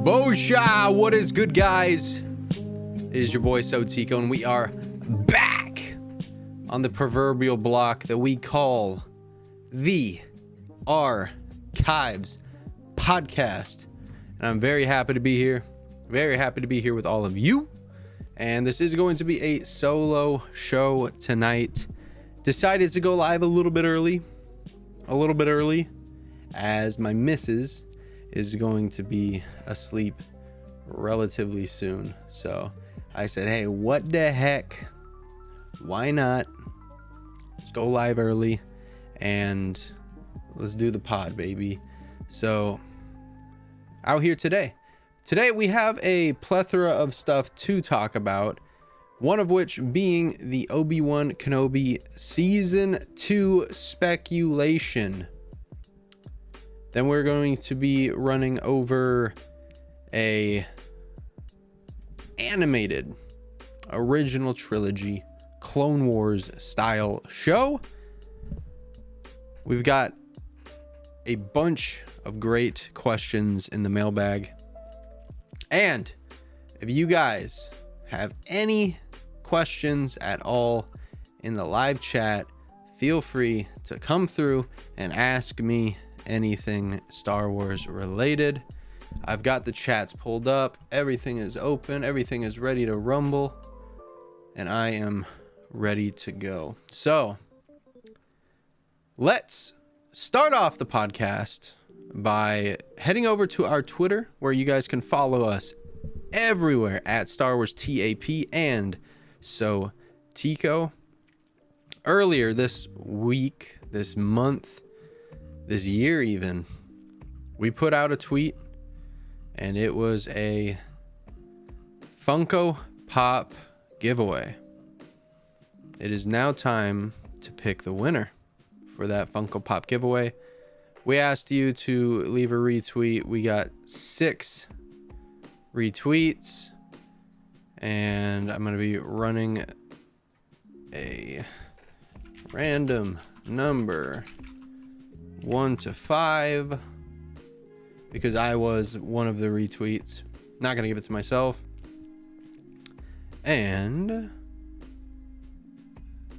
Bosha! What is good, guys? It is your boy AlsoTeeko, and we are back on the proverbial block that we call the Archives podcast. And I'm very happy to be here. Very happy to be here with all of you. And this is going to be a solo show tonight. Decided to go live a little bit early, as my missus is going to be asleep relatively soon. So I said, hey, what the heck? Why not? Let's go live early and let's do the pod, baby. So out here today we have a plethora of stuff to talk about, one of which being the Obi-Wan Kenobi Season 2 speculation. Then we're going to be running over a animated original trilogy Clone Wars style show. We've got a bunch of great questions in the mailbag. And if you guys have any questions at all in the live chat, feel free to come through and ask me anything Star Wars related. I've got the chats pulled up. Everything is open. Everything is ready to rumble. And I am ready to go. So let's start off the podcast by heading over to our Twitter, where you guys can follow us everywhere at Star Wars TAP and AlsoTeeko. Earlier this week, this month, this year even, we put out a tweet, and it was a Funko Pop giveaway. It is now time to pick the winner for that Funko Pop giveaway. We asked you to leave a retweet. We got 6 retweets, and I'm going to be running a random number 1 to 5 because I was one of the retweets. Not gonna give it to myself. And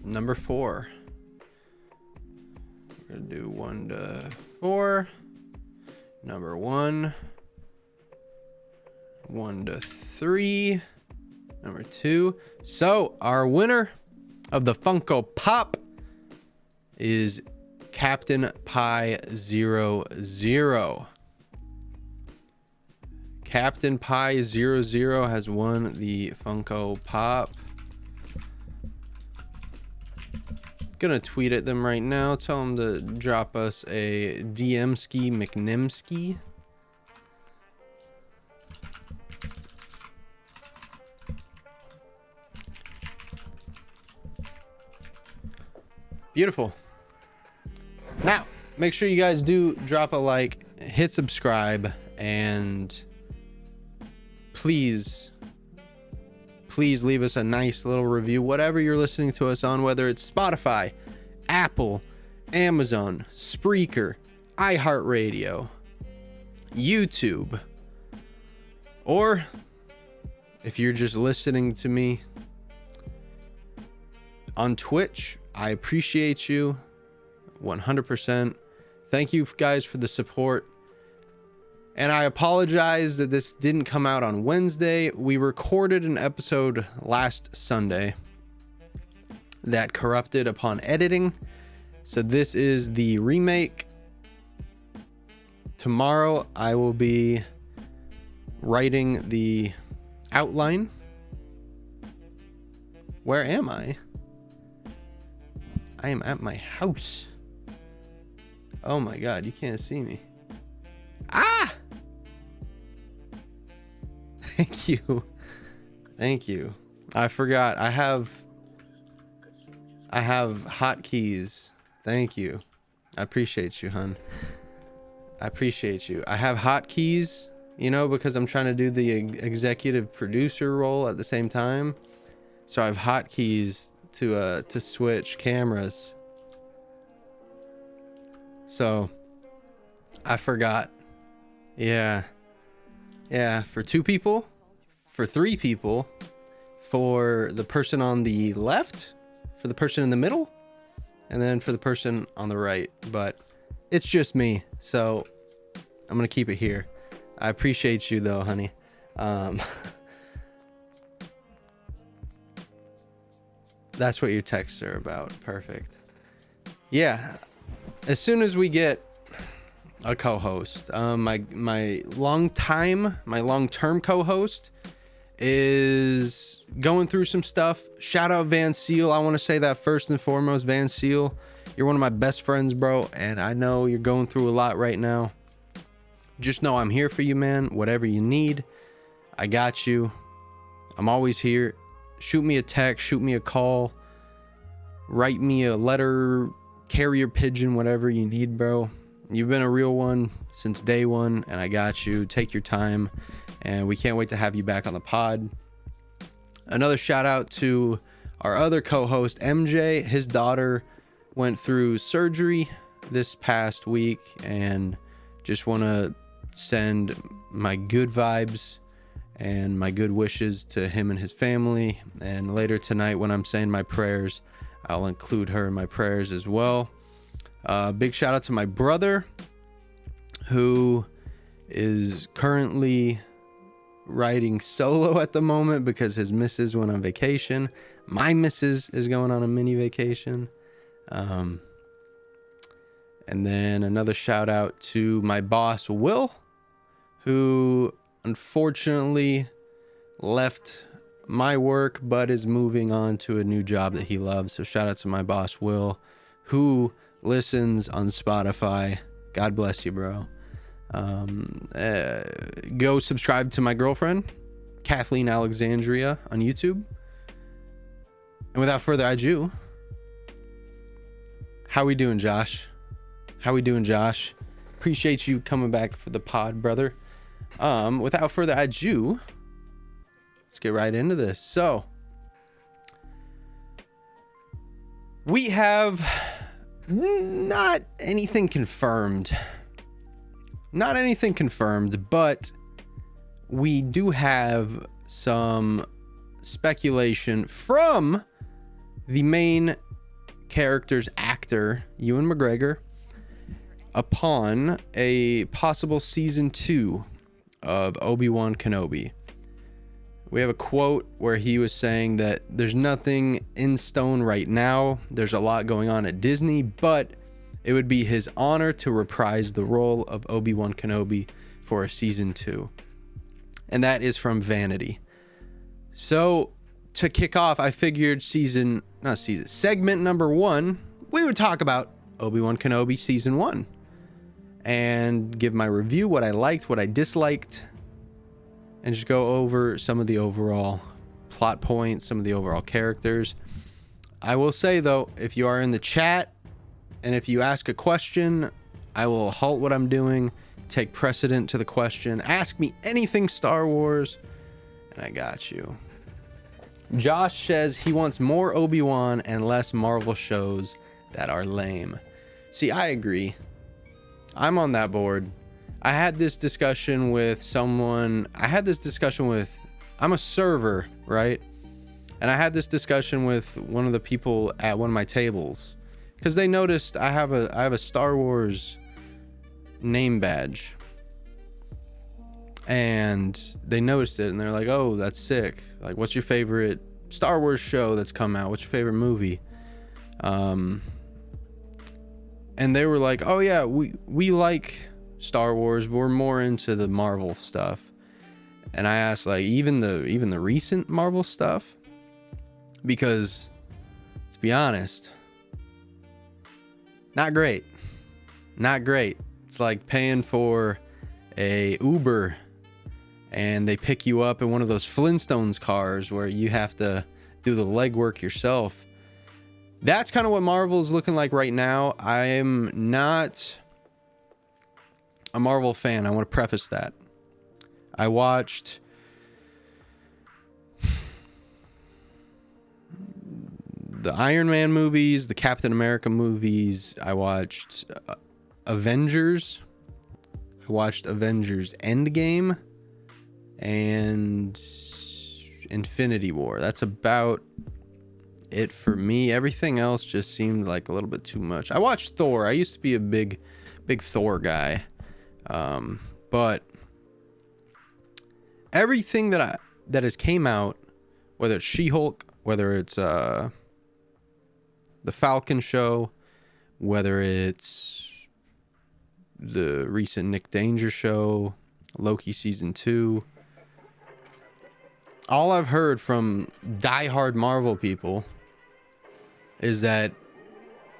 number 4. We're gonna do 1 to 4. Number 1. 1 to 3. Number 2. So our winner of the Funko Pop is Captain Pi 00. Captain Pi 00 has won the Funko Pop. Gonna tweet at them right now. Tell them to drop us a DMski McNimski. Beautiful. Now, make sure you guys do drop a like, hit subscribe, and please leave us a nice little review, whatever you're listening to us on, whether it's Spotify, Apple, Amazon, Spreaker, iHeartRadio, YouTube, or if you're just listening to me on Twitch. I appreciate you 100%. Thank you guys for the support. And I apologize that this didn't come out on Wednesday. We recorded an episode last Sunday that corrupted upon editing. So this is the remake. Tomorrow I will be writing the outline. Where am I? I am at my house. Oh my God, you can't see me. Ah! Thank you. Thank you. I forgot. I have hotkeys. Thank you. I appreciate you, hun. I appreciate you. I have hotkeys, you know, because I'm trying to do the executive producer role at the same time. So I have hotkeys to switch cameras. So I forgot. Yeah. Yeah, for 2 people, for 3 people, for the person on the left, for the person in the middle, and then for the person on the right. But it's just me, so I'm gonna keep it here. I appreciate you though, honey. That's what your texts are about. Perfect. Yeah, as soon as we get a co-host, my long-term co-host is going through some stuff. Shout out Van Seal. I want to say that first and foremost. Van Seal, you're one of my best friends, bro, and I know you're going through a lot right now. Just know I'm here for you, man. Whatever you need, I got you. I'm always here. Shoot me a text, shoot me a call, write me a letter, carrier pigeon, whatever you need, bro. You've been a real one since day one, and I got you. Take your time, and we can't wait to have you back on the pod. Another shout out to our other co-host, MJ. His daughter went through surgery this past week, and just want to send my good vibes and my good wishes to him and his family. And later tonight, when I'm saying my prayers, I'll include her in my prayers as well. Big shout out to my brother, who is currently riding solo at the moment because his missus went on vacation. My missus is going on a mini vacation. And then another shout out to my boss, Will, who unfortunately left my work but is moving on to a new job that he loves. So shout out to my boss, Will, who listens on Spotify. God bless you, bro. Go subscribe to my girlfriend, Kathleen Alexandria, on YouTube. And without further ado, how we doing, Josh? How we doing, Josh? Appreciate you coming back for the pod, brother. Without further ado, let's get right into this. So we have not anything confirmed, but we do have some speculation from the main character's actor, Ewan McGregor, upon a possible season 2 of Obi-Wan Kenobi. We have a quote where he was saying that there's nothing in stone right now. There's a lot going on at Disney, but it would be his honor to reprise the role of Obi-Wan Kenobi for a season 2. And that is from Vanity. So to kick off, I figured segment number 1, we would talk about Obi-Wan Kenobi season 1 and give my review, what I liked, what I disliked, and just go over some of the overall plot points, some of the overall characters. I will say though, if you are in the chat and if you ask a question, I will halt what I'm doing, take precedent to the question, ask me anything Star Wars, and I got you. Josh says he wants more Obi-Wan and less Marvel shows that are lame. See, I agree. I'm on that board. I had this discussion with someone. I'm a server, right? And I had this discussion with one of the people at one of my tables because they noticed I have a Star Wars name badge. And they noticed it and they're like, "Oh, that's sick. Like, what's your favorite Star Wars show that's come out? What's your favorite movie?" And they were like, "Oh yeah, we like Star Wars, but we're more into the Marvel stuff." And I asked, like, even the recent Marvel stuff, because let's be honest, not great. It's like paying for a Uber and they pick you up in one of those Flintstones cars where you have to do the legwork yourself. That's kind of what Marvel is looking like right now. I am not a Marvel fan. I want to preface that. I watched the Iron Man movies, the Captain America movies. I watched Avengers. I watched Avengers Endgame. and Infinity War. That's about it for me. Everything else just seemed like a little bit too much. I watched Thor. I used to be a big Thor guy. But everything that has came out, whether it's She-Hulk, whether it's the Falcon show, whether it's the recent Nick Danger show, Loki season 2, all I've heard from diehard Marvel people is that,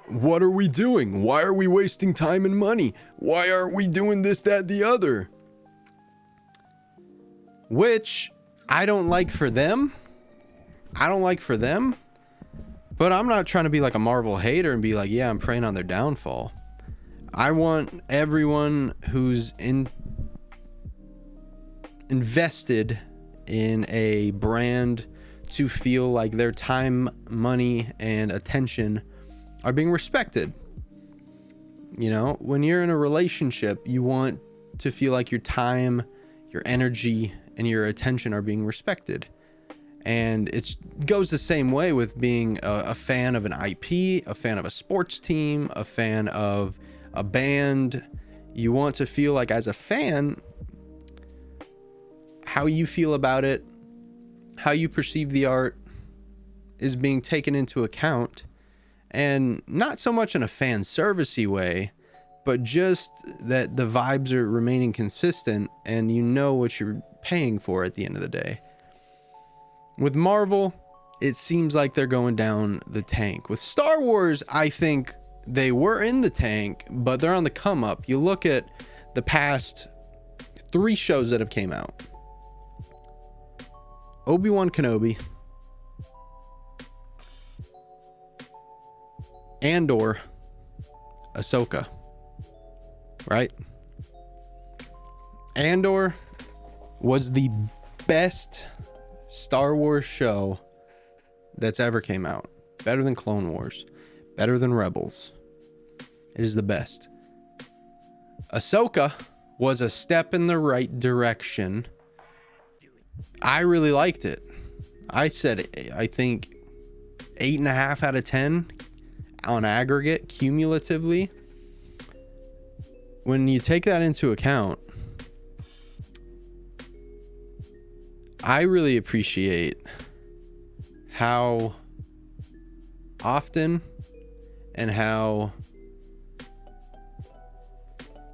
what are we doing? Why are we wasting time and money? Why aren't we doing this, that, the other? Which I don't like for them. But I'm not trying to be like a Marvel hater and be like, yeah, I'm preying on their downfall. I want everyone who's invested in a brand to feel like their time, money, and attention are being respected. You know, when you're in a relationship, you want to feel like your time, your energy, and your attention are being respected. And it goes the same way with being a fan of an IP, a fan of a sports team, a fan of a band. You want to feel like, as a fan, how you feel about it, how you perceive the art is being taken into account. And not so much in a fan servicey way, but just that the vibes are remaining consistent and you know what you're paying for at the end of the day. With Marvel, it seems like they're going down the tank. With Star Wars, I think they were in the tank, but they're on the come up. You look at the past 3 shows that have came out. Obi-Wan Kenobi, Andor, Ahsoka, right? Andor was the best Star Wars show that's ever came out. Better than Clone Wars, better than Rebels. It is the best. Ahsoka was a step in the right direction. I really liked it. I said, I think 8.5 out of 10 on aggregate, cumulatively. When you take that into account, I really appreciate how often and how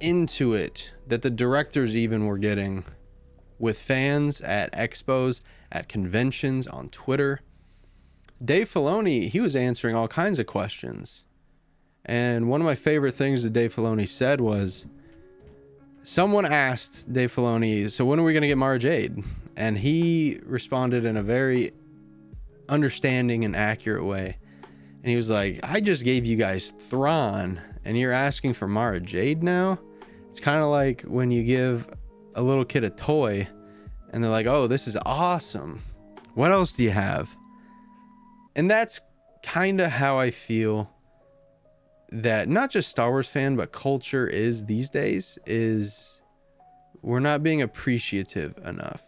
into it that the directors even were getting with fans at expos, at conventions, on Twitter. Dave Filoni, he was answering all kinds of questions. And one of my favorite things that Dave Filoni said was, someone asked Dave Filoni, so when are we going to get Mara Jade? And he responded in a very understanding and accurate way. And he was like, I just gave you guys Thrawn, and you're asking for Mara Jade now? It's kind of like when you give a little kid a toy, and they're like, oh, this is awesome. What else do you have? And that's kind of how I feel that not just Star Wars fan, but culture is these days, is we're not being appreciative enough.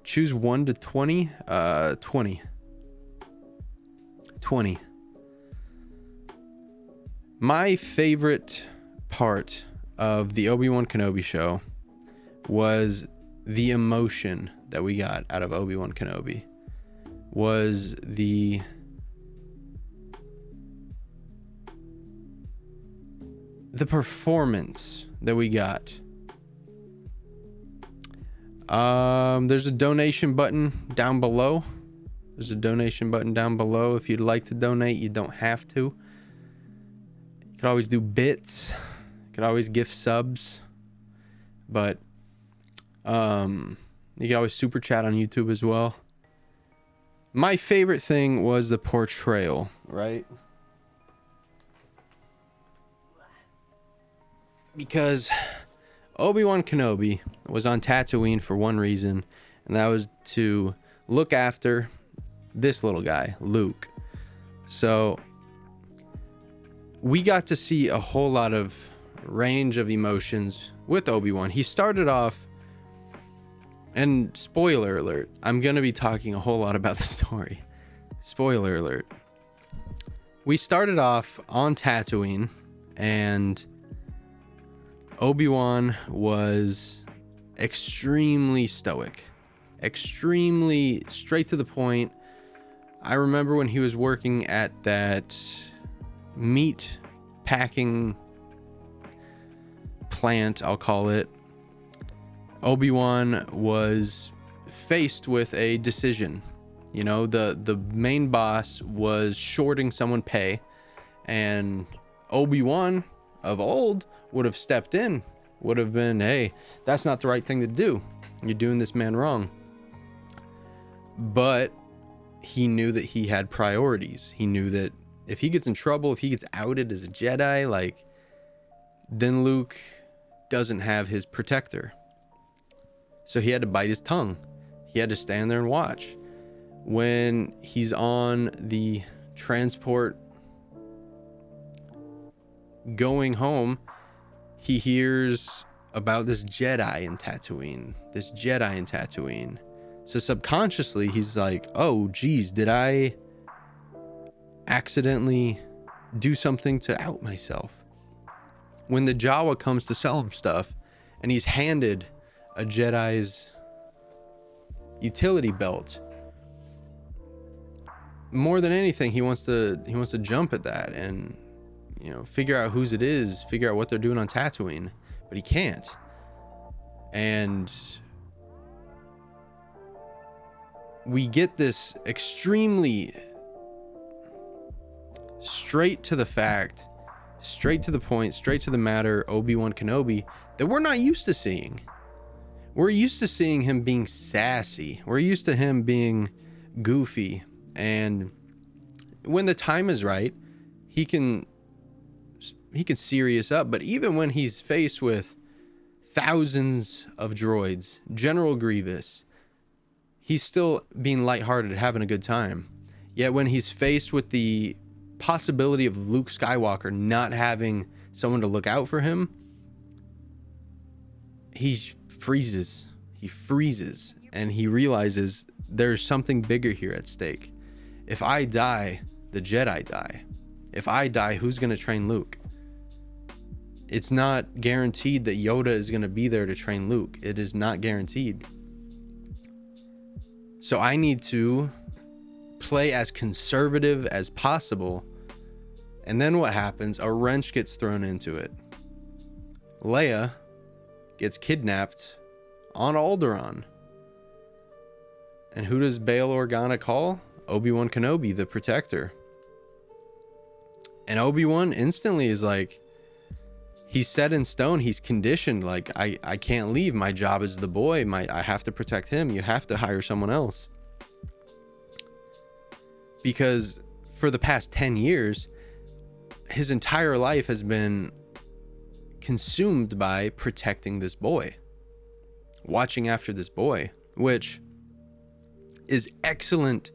Choose 1 to 20. 20. 20. My favorite part of the Obi-Wan Kenobi show was the emotion that we got out of Obi-Wan Kenobi. Was the performance that we got. There's a donation button down below. If you'd like to donate, you don't have to. You could always do bits. You could always gift subs. But you could always super chat on YouTube as well. My favorite thing was the portrayal, right? Because Obi-Wan Kenobi was on Tatooine for one reason, and that was to look after this little guy, Luke. So we got to see a whole lot of range of emotions with Obi-Wan. He started off And spoiler alert, I'm going to be talking a whole lot about the story. Spoiler alert. We started off on Tatooine, and Obi-Wan was extremely stoic, extremely straight to the point. I remember when he was working at that meat packing plant, I'll call it, Obi-Wan was faced with a decision. You know, the main boss was shorting someone pay, and Obi-Wan of old would have stepped in, would have been, hey, that's not the right thing to do. You're doing this man wrong. But he knew that he had priorities. He knew that if he gets in trouble, if he gets outed as a Jedi, like, then Luke doesn't have his protector. So he had to bite his tongue. He had to stand there and watch. When he's on the transport going home, he hears about this Jedi in Tatooine. So subconsciously, he's like, oh, geez, did I accidentally do something to out myself? When the Jawa comes to sell him stuff, and he's handed a Jedi's utility belt, more than anything, he wants to jump at that and, you know, figure out whose it is, figure out what they're doing on Tatooine, but he can't. And we get this extremely straight to the fact, straight to the point, straight to the matter Obi-Wan Kenobi that we're not used to seeing. We're used to seeing him being sassy. We're used to him being goofy. And when the time is right, he can serious up. But even when he's faced with thousands of droids, General Grievous, he's still being lighthearted, having a good time. Yet when he's faced with the possibility of Luke Skywalker not having someone to look out for him, he freezes, and he realizes there's something bigger here at stake. If I die, the Jedi die. If I die, who's going to train Luke? It's not guaranteed that Yoda is going to be there to train Luke. It is not guaranteed. So I need to play as conservative as possible. And then what happens? A wrench gets thrown into it. Leia gets kidnapped on Alderaan. And who does Bail Organa call? Obi-Wan Kenobi, the protector. And Obi-Wan instantly is like, he's set in stone. He's conditioned. Like, I can't leave. My job is the boy. I have to protect him. You have to hire someone else. Because for the past 10 years, his entire life has been consumed by protecting this boy, watching after this boy, which is excellent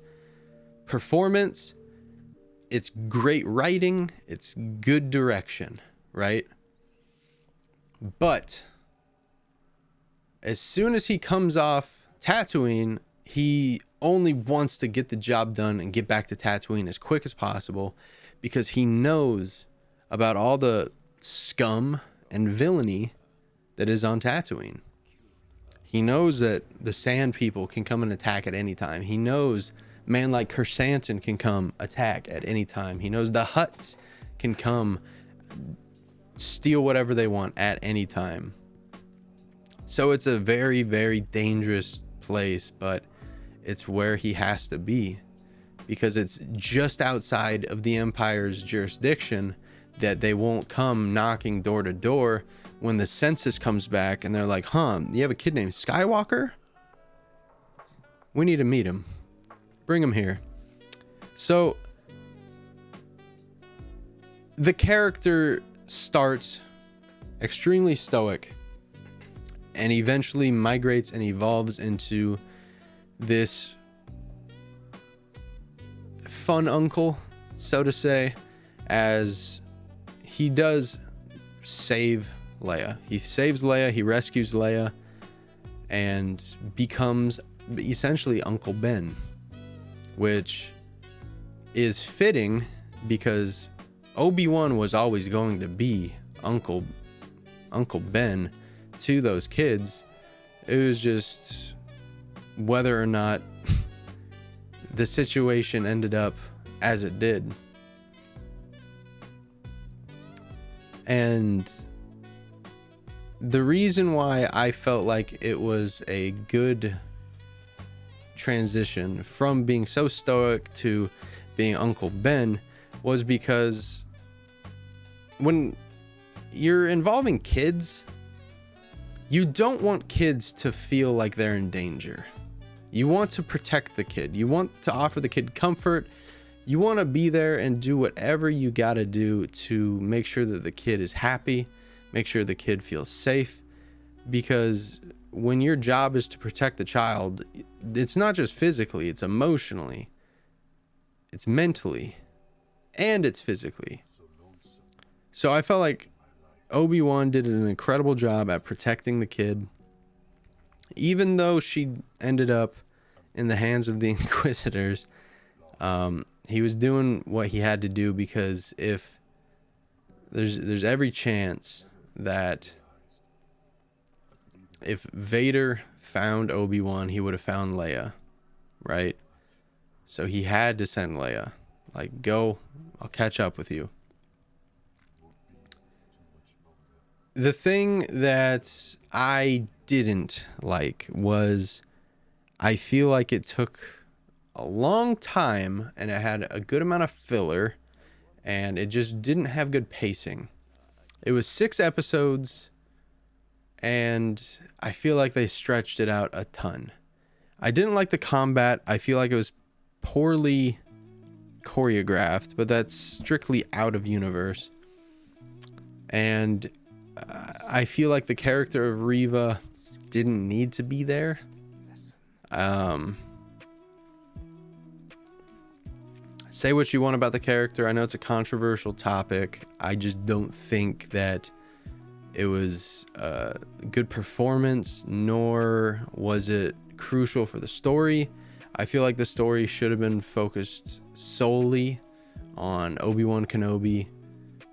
performance. It's great writing. It's good direction, right? But as soon as he comes off Tatooine, he only wants to get the job done and get back to Tatooine as quick as possible, because he knows about all the scum and villainy that is on Tatooine. He knows that the Sand People can come and attack at any time. He knows man like Kersantin can come attack at any time. He knows the Hutts can come steal whatever they want at any time. So it's a very, very dangerous place, but it's where he has to be, because it's just outside of the Empire's jurisdiction that they won't come knocking door to door when the census comes back and they're like, you have a kid named Skywalker? We need to meet him. Bring him here. So the character starts extremely stoic and eventually migrates and evolves into this fun uncle, so to say, as he does save Leia. He saves Leia, he rescues Leia, and becomes essentially Uncle Ben, which is fitting because Obi-Wan was always going to be Uncle Ben to those kids. It was just whether or not the situation ended up as it did. And the reason why I felt like it was a good transition from being so stoic to being Uncle Ben was because when you're involving kids, you don't want kids to feel like they're in danger. You want to protect the kid. You want to offer the kid comfort. You want to be there and do whatever you got to do to make sure that the kid is happy, make sure the kid feels safe. Because when your job is to protect the child, it's not just physically, it's emotionally, it's mentally, and it's physically. So I felt like Obi-Wan did an incredible job at protecting the kid, even though she ended up in the hands of the Inquisitors. He was doing what he had to do, because if there's every chance that if Vader found Obi-Wan, he would have found Leia, right? So he had to send Leia, like, go, I'll catch up with you. The thing that I didn't like was, I feel like it took a long time and it had a good amount of filler, and it just didn't have good pacing. It was 6 episodes, and I feel like they stretched it out a ton. I didn't like the combat. I feel like it was poorly choreographed, but that's strictly out of universe. And I feel like the character of Reva didn't need to be there. Say what you want about the character. I know it's a controversial topic. I just don't think that it was a good performance, nor was it crucial for the story. I feel like the story should have been focused solely on Obi-Wan Kenobi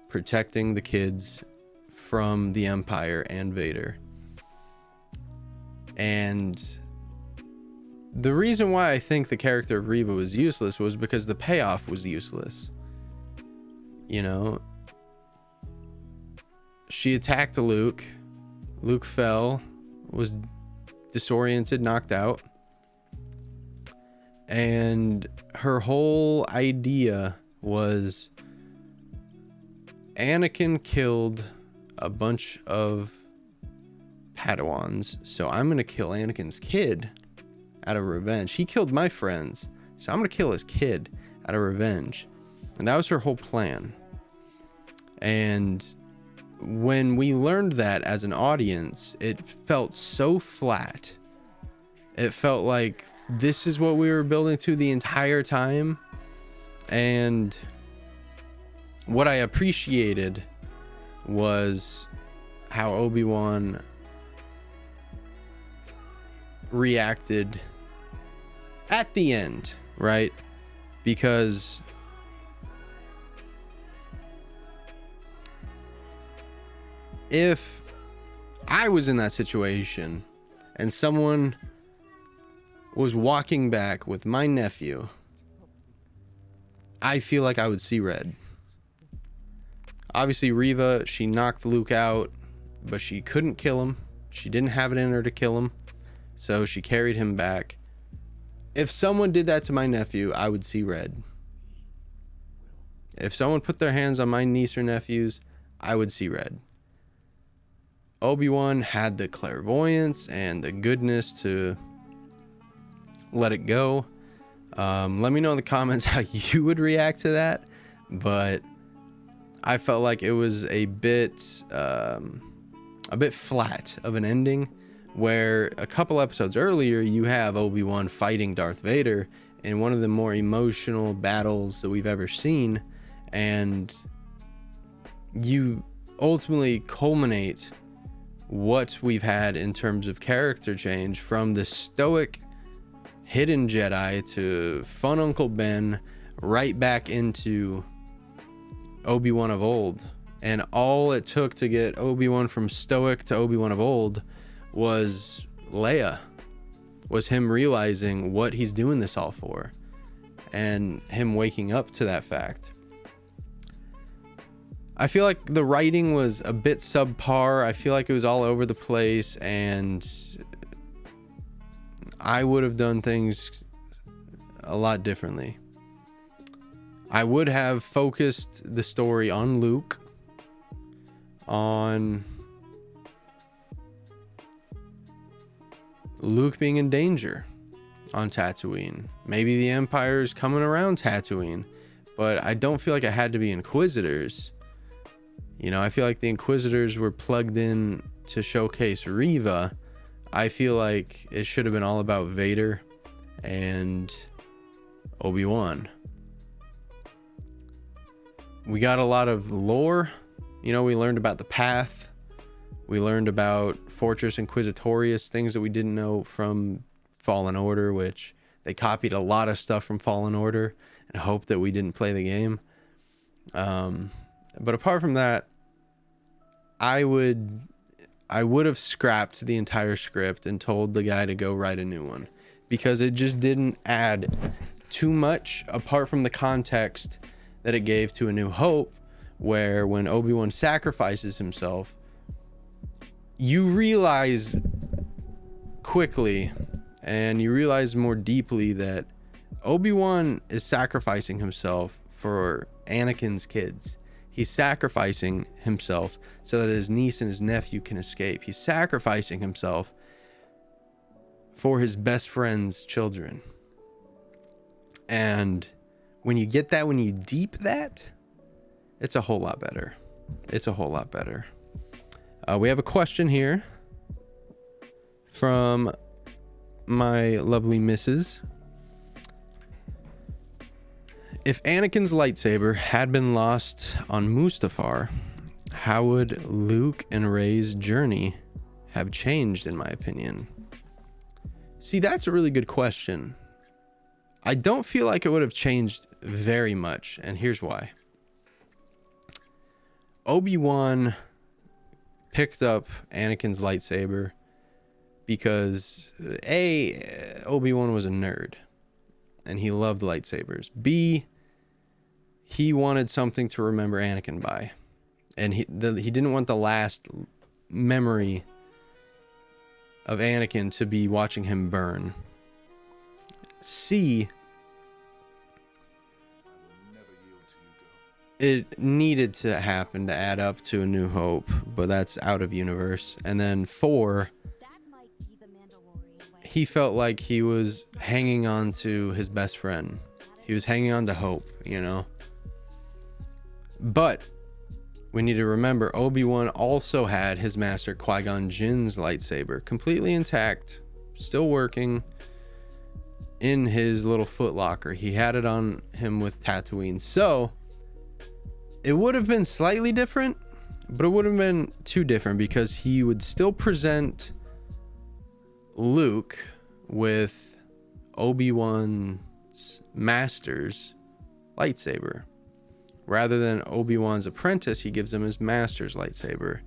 protecting the kids from the Empire and Vader. And the reason why I think the character of Reva was useless was because the payoff was useless. You know, she attacked Luke. Luke fell, was disoriented, knocked out. And her whole idea was Anakin killed a bunch of Padawans, so I'm going to kill Anakin's kid out of revenge. He killed my friends, so I'm going to kill his kid out of revenge. And that was her whole plan. And when we learned that as an audience, it felt so flat. It felt like this is what we were building to the entire time. And what I appreciated was how Obi-Wan reacted at the end, right? Because if I was in that situation and someone was walking back with my nephew, I feel like I would see red. Obviously, Reva, she knocked Luke out, but she couldn't kill him. She didn't have it in her to kill him, so she carried him back. If someone did that to my nephew, I would see red. If someone put their hands on my niece or nephews, I would see red. Obi-Wan had the clairvoyance and the goodness to let it go. Let me know in the comments how you would react to that, but I felt like it was a bit flat of an ending, where a couple episodes earlier you have Obi-Wan fighting Darth Vader in one of the more emotional battles that we've ever seen, and you ultimately culminate what we've had in terms of character change from the stoic hidden Jedi to fun Uncle Ben, right back into Obi-Wan of old. And all it took to get Obi-Wan from stoic to Obi-Wan of old was Leia, was him realizing what he's doing this all for, and him waking up to that fact. I feel like the writing was a bit subpar. I feel like it was all over the place, and I would have done things a lot differently. I would have focused the story on Luke, on Luke being in danger on Tatooine. Maybe the Empire's coming around Tatooine, but I don't feel like it had to be Inquisitors. You know, I feel like the Inquisitors were plugged in to showcase Reva. I feel like it should have been all about Vader and Obi-Wan. We got a lot of lore. You know, we learned about the Path. We learned about Fortress Inquisitorius, things that we didn't know from Fallen Order, which they copied a lot of stuff from Fallen Order and hoped that we didn't play the game. But apart from that, I would have scrapped the entire script and told the guy to go write a new one, because it just didn't add too much apart from the context that it gave to A New Hope, where when Obi-Wan sacrifices himself, you realize quickly and you realize more deeply that Obi-Wan is sacrificing himself for Anakin's kids. He's sacrificing himself so that his niece and his nephew can escape. He's sacrificing himself for his best friend's children. And when you get that, when you deep that, it's a whole lot better. It's a whole lot better. We have a question here from my lovely missus. If Anakin's lightsaber had been lost on Mustafar, how would Luke and Rey's journey have changed, in my opinion? See, that's a really good question. I don't feel like it would have changed very much, and here's why. Obi-Wan picked up Anakin's lightsaber because A, Obi-Wan was a nerd and he loved lightsabers. B, he wanted something to remember Anakin by, and he didn't want the last memory of Anakin to be watching him burn. C, it needed to happen to add up to A New Hope, but that's out of universe. And then 4, he felt like he was hanging on to his best friend. He was hanging on to hope, you know. But we need to remember, Obi-Wan also had his master Qui-Gon Jinn's lightsaber completely intact, still working in his little footlocker. He had it on him with Tatooine. So it would have been slightly different, but it wouldn't have been too different, because he would still present Luke with Obi-Wan's master's lightsaber. Rather than Obi-Wan's apprentice, he gives him his master's lightsaber.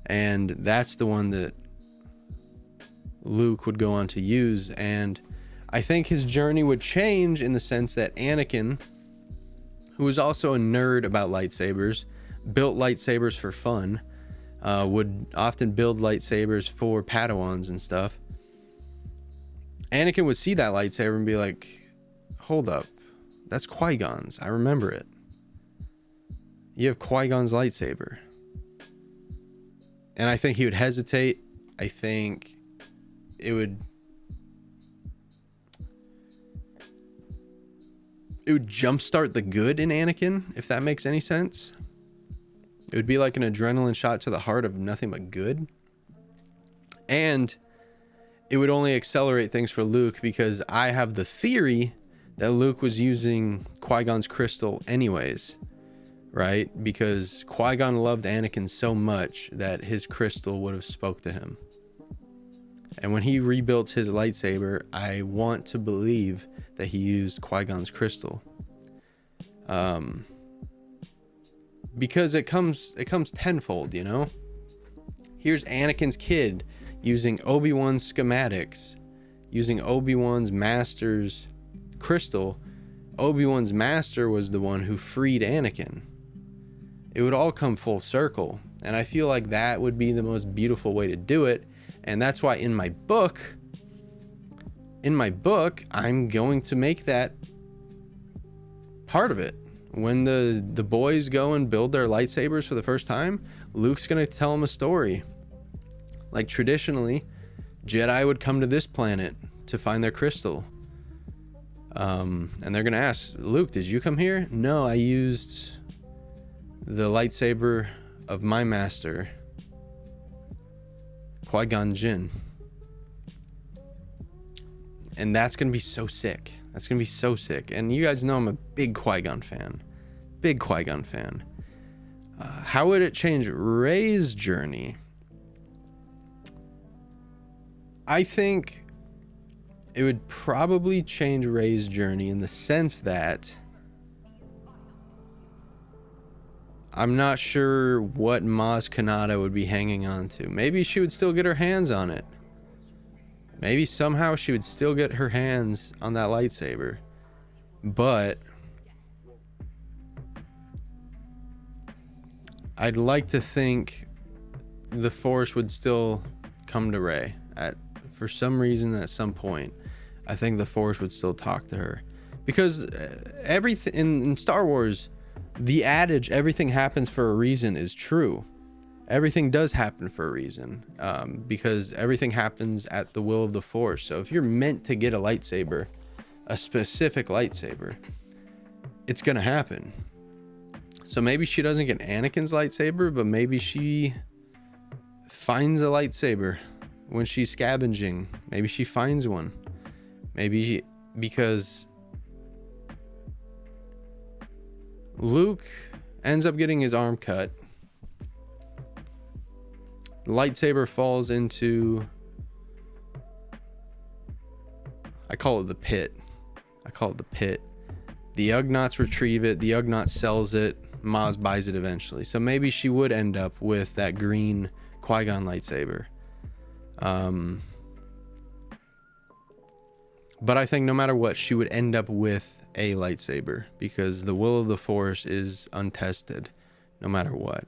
And that's the one that Luke would go on to use. And I think his journey would change in the sense that Anakin, who was also a nerd about lightsabers, built lightsabers for fun, would often build lightsabers for Padawans and stuff. Anakin would see that lightsaber and be like, hold up, that's Qui-Gon's. I remember it. You have Qui-Gon's lightsaber. And I think he would hesitate. I think it would jumpstart the good in Anakin, if that makes any sense. It would be like an adrenaline shot to the heart of nothing but good. And it would only accelerate things for Luke, because I have the theory that Luke was using Qui-Gon's crystal anyways, right? Because Qui-Gon loved Anakin so much that his crystal would have spoke to him. And when he rebuilt his lightsaber, I want to believe that he used Qui-Gon's crystal. Because it comes tenfold, you know? Here's Anakin's kid using Obi-Wan's schematics, using Obi-Wan's master's crystal. Obi-Wan's master was the one who freed Anakin. It would all come full circle. And I feel like that would be the most beautiful way to do it. And that's why in my book, I'm going to make that part of it. When the boys go and build their lightsabers for the first time, Luke's going to tell them a story. Like traditionally, Jedi would come to this planet to find their crystal. And they're going to ask, Luke, did you come here? No, I used the lightsaber of my master, Qui-Gon Jinn. And that's going to be so sick. That's going to be so sick. And you guys know I'm a big Qui-Gon fan. Big Qui-Gon fan. How would it change Rey's journey? I think it would probably change Rey's journey in the sense that I'm not sure what Maz Kanata would be hanging on to. Maybe she would still get her hands on it. Maybe somehow she would still get her hands on that lightsaber. But I'd like to think the Force would still come to Rey for some reason at some point. I think the Force would still talk to her, because everything in Star Wars, the adage "everything happens for a reason" is true. Everything does happen for a reason, because everything happens at the will of the Force. So if you're meant to get a lightsaber, a specific lightsaber, it's gonna happen. So maybe she doesn't get Anakin's lightsaber, but maybe she finds a lightsaber when she's scavenging. Maybe she finds one. Maybe because Luke ends up getting his arm cut. The lightsaber falls into, I call it the pit. The Ugnaughts retrieve it. The Ugnaught sells it. Maz buys it eventually. So maybe she would end up with that green Qui-Gon lightsaber. But I think no matter what, she would end up with a lightsaber, because the will of the Force is untested no matter what.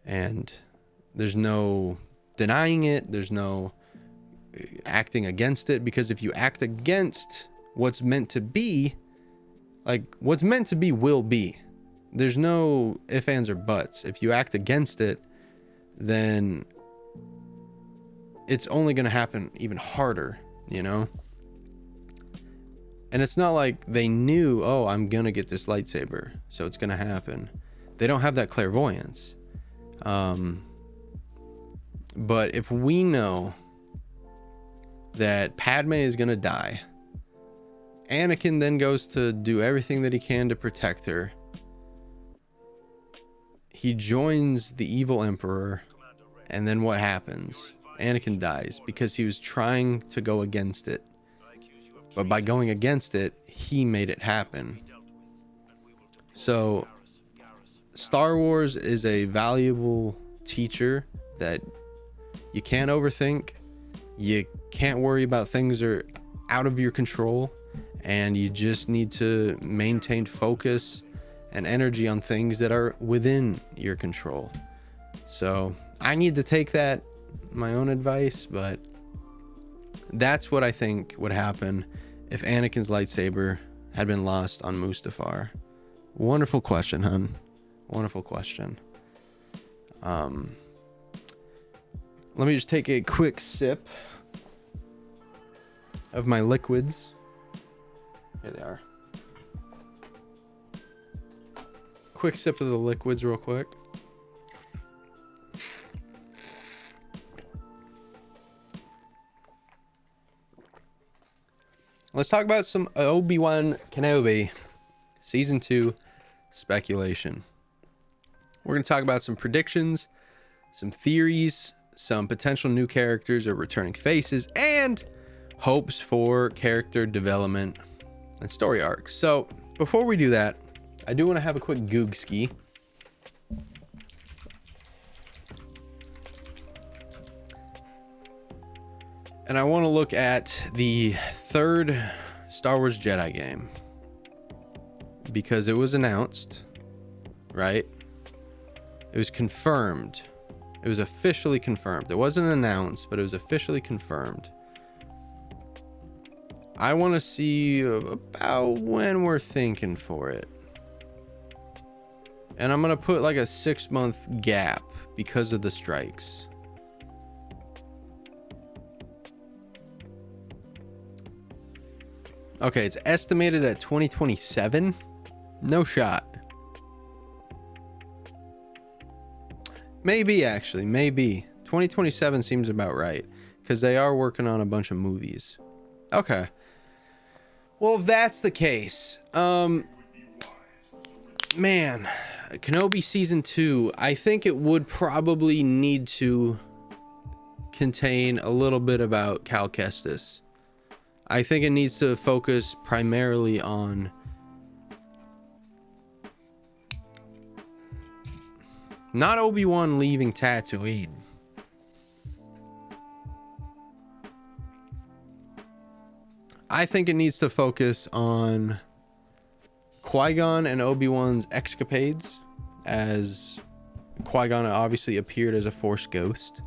And there's no denying it. There's no acting against it, because if you act against what's meant to be, like what's meant to be will be. There's no ifs, ands, or buts. If you act against it, then it's only going to happen even harder, you know? And it's not like they knew, oh, I'm going to get this lightsaber, so it's going to happen. They don't have that clairvoyance. But if we know that Padme is going to die, Anakin then goes to do everything that he can to protect her. He joins the evil emperor, and then what happens? Anakin dies because he was trying to go against it. But by going against it, he made it happen. So Star Wars is a valuable teacher that you can't overthink. You can't worry about things that are out of your control, and you just need to maintain focus and energy on things that are within your control. So I need to take that my own advice, but that's what I think would happen if Anakin's lightsaber had been lost on Mustafar. Wonderful question, hun. Wonderful question. Let me just take a quick sip of my liquids. Here they are. Quick sip of the liquids real quick. Let's talk about some Obi-Wan Kenobi Season 2 speculation. We're going to talk about some predictions, some theories, some potential new characters or returning faces, and hopes for character development and story arcs. So before we do that, I do want to have a quick goog ski. And I want to look at the third Star Wars Jedi game, because it was announced, right? It was confirmed. It was officially confirmed. It wasn't announced, but it was officially confirmed. I want to see about when we're thinking for it. And I'm going to put like a 6-month gap because of the strikes. Okay, it's estimated at 2027. No shot. Maybe, actually, maybe. 2027 seems about right, because they are working on a bunch of movies. Okay. Well, if that's the case, man, Kenobi Season 2, I think it would probably need to contain a little bit about Cal Kestis. I think it needs to focus primarily on not Obi-Wan leaving Tatooine. I think it needs to focus on Qui-Gon and Obi-Wan's escapades, as Qui-Gon obviously appeared as a Force ghost.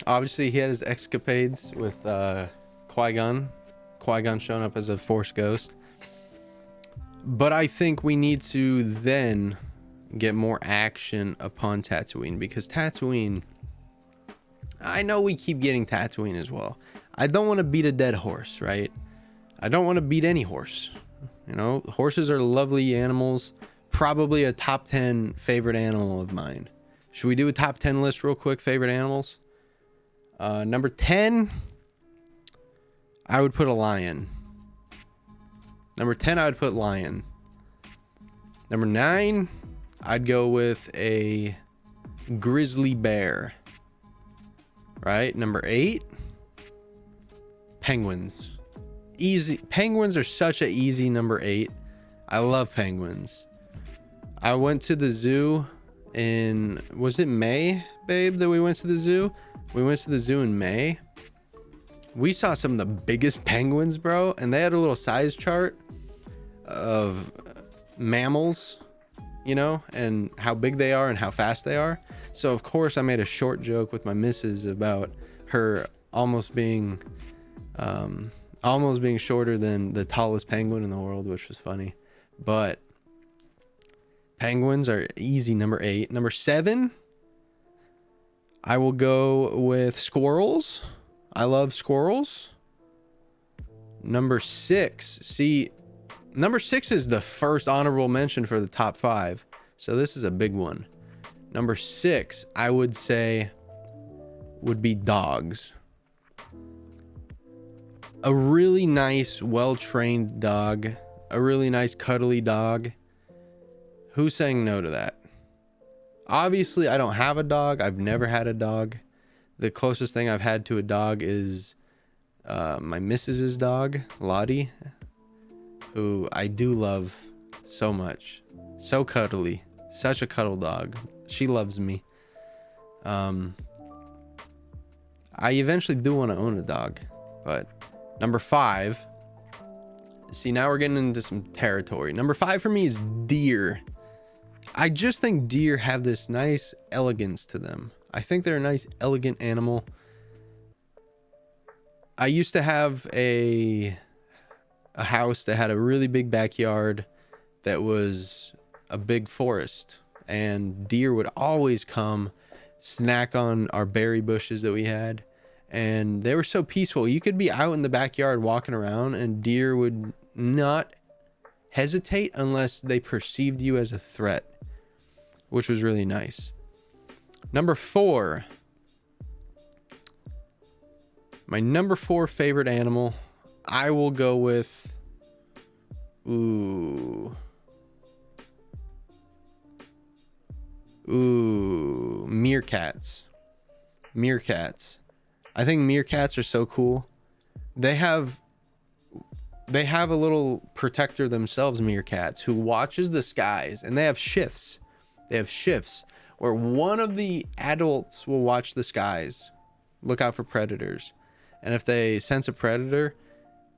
Obviously, he had his escapades with Qui-Gon. Qui-Gon showing up as a Force ghost. But I think we need to then get more action upon Tatooine, because Tatooine... I know we keep getting Tatooine as well. I don't want to beat a dead horse, right? I don't want to beat any horse. You know, horses are lovely animals. Probably a top 10 favorite animal of mine. Should we do a top 10 list real quick? Favorite animals? Number 10, I would put a lion. Number 10, I would put lion. Number 9, I'd go with a grizzly bear. Right? Number 8, penguins. Easy. Penguins are such an easy number 8. I love penguins. I went to the zoo in, was it May, babe, that we went to the zoo? We went to the zoo in May. We saw some of the biggest penguins, bro. And they had a little size chart of mammals, you know, and how big they are and how fast they are. So, of course, I made a short joke with my missus about her almost being shorter than the tallest penguin in the world, which was funny. But penguins are easy, number 8. Number 7... I will go with squirrels. I love squirrels. Number 6. See, number 6 is the first honorable mention for the top 5. So this is a big one. Number 6, I would say, would be dogs. A really nice, well-trained dog. A really nice, cuddly dog. Who's saying no to that? Obviously, I don't have a dog. I've never had a dog. The closest thing I've had to a dog is my missus's dog, Lottie, who I do love so much. So cuddly. Such a cuddle dog. She loves me. I eventually do want to own a dog. But number 5. See, now we're getting into some territory. Number 5 for me is deer. I just think deer have this nice elegance to them. I think they're a nice, elegant animal. I used to have a house that had a really big backyard that was a big forest, and deer would always come snack on our berry bushes that we had. and they were so peaceful. You could be out in the backyard walking around and deer would not hesitate unless they perceived you as a threat, which was really nice. Number 4. My number 4 favorite animal, I will go with meerkats. I think meerkats are so cool. They have a little protector themselves, meerkats, who watches the skies, and they have shifts where one of the adults will watch the skies, look out for predators, and if they sense a predator,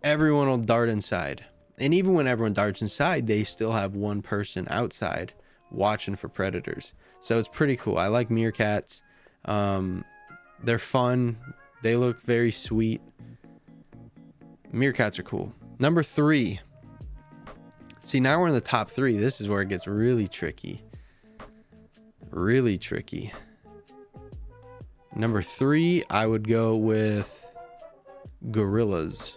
everyone will dart inside. And even when everyone darts inside, they still have one person outside watching for predators. So it's pretty cool. I like meerkats. They're fun. They look very sweet. Meerkats are cool. Number 3. See, now we're in the top 3. This is where it gets really tricky. Really tricky. Number 3, I would go with gorillas.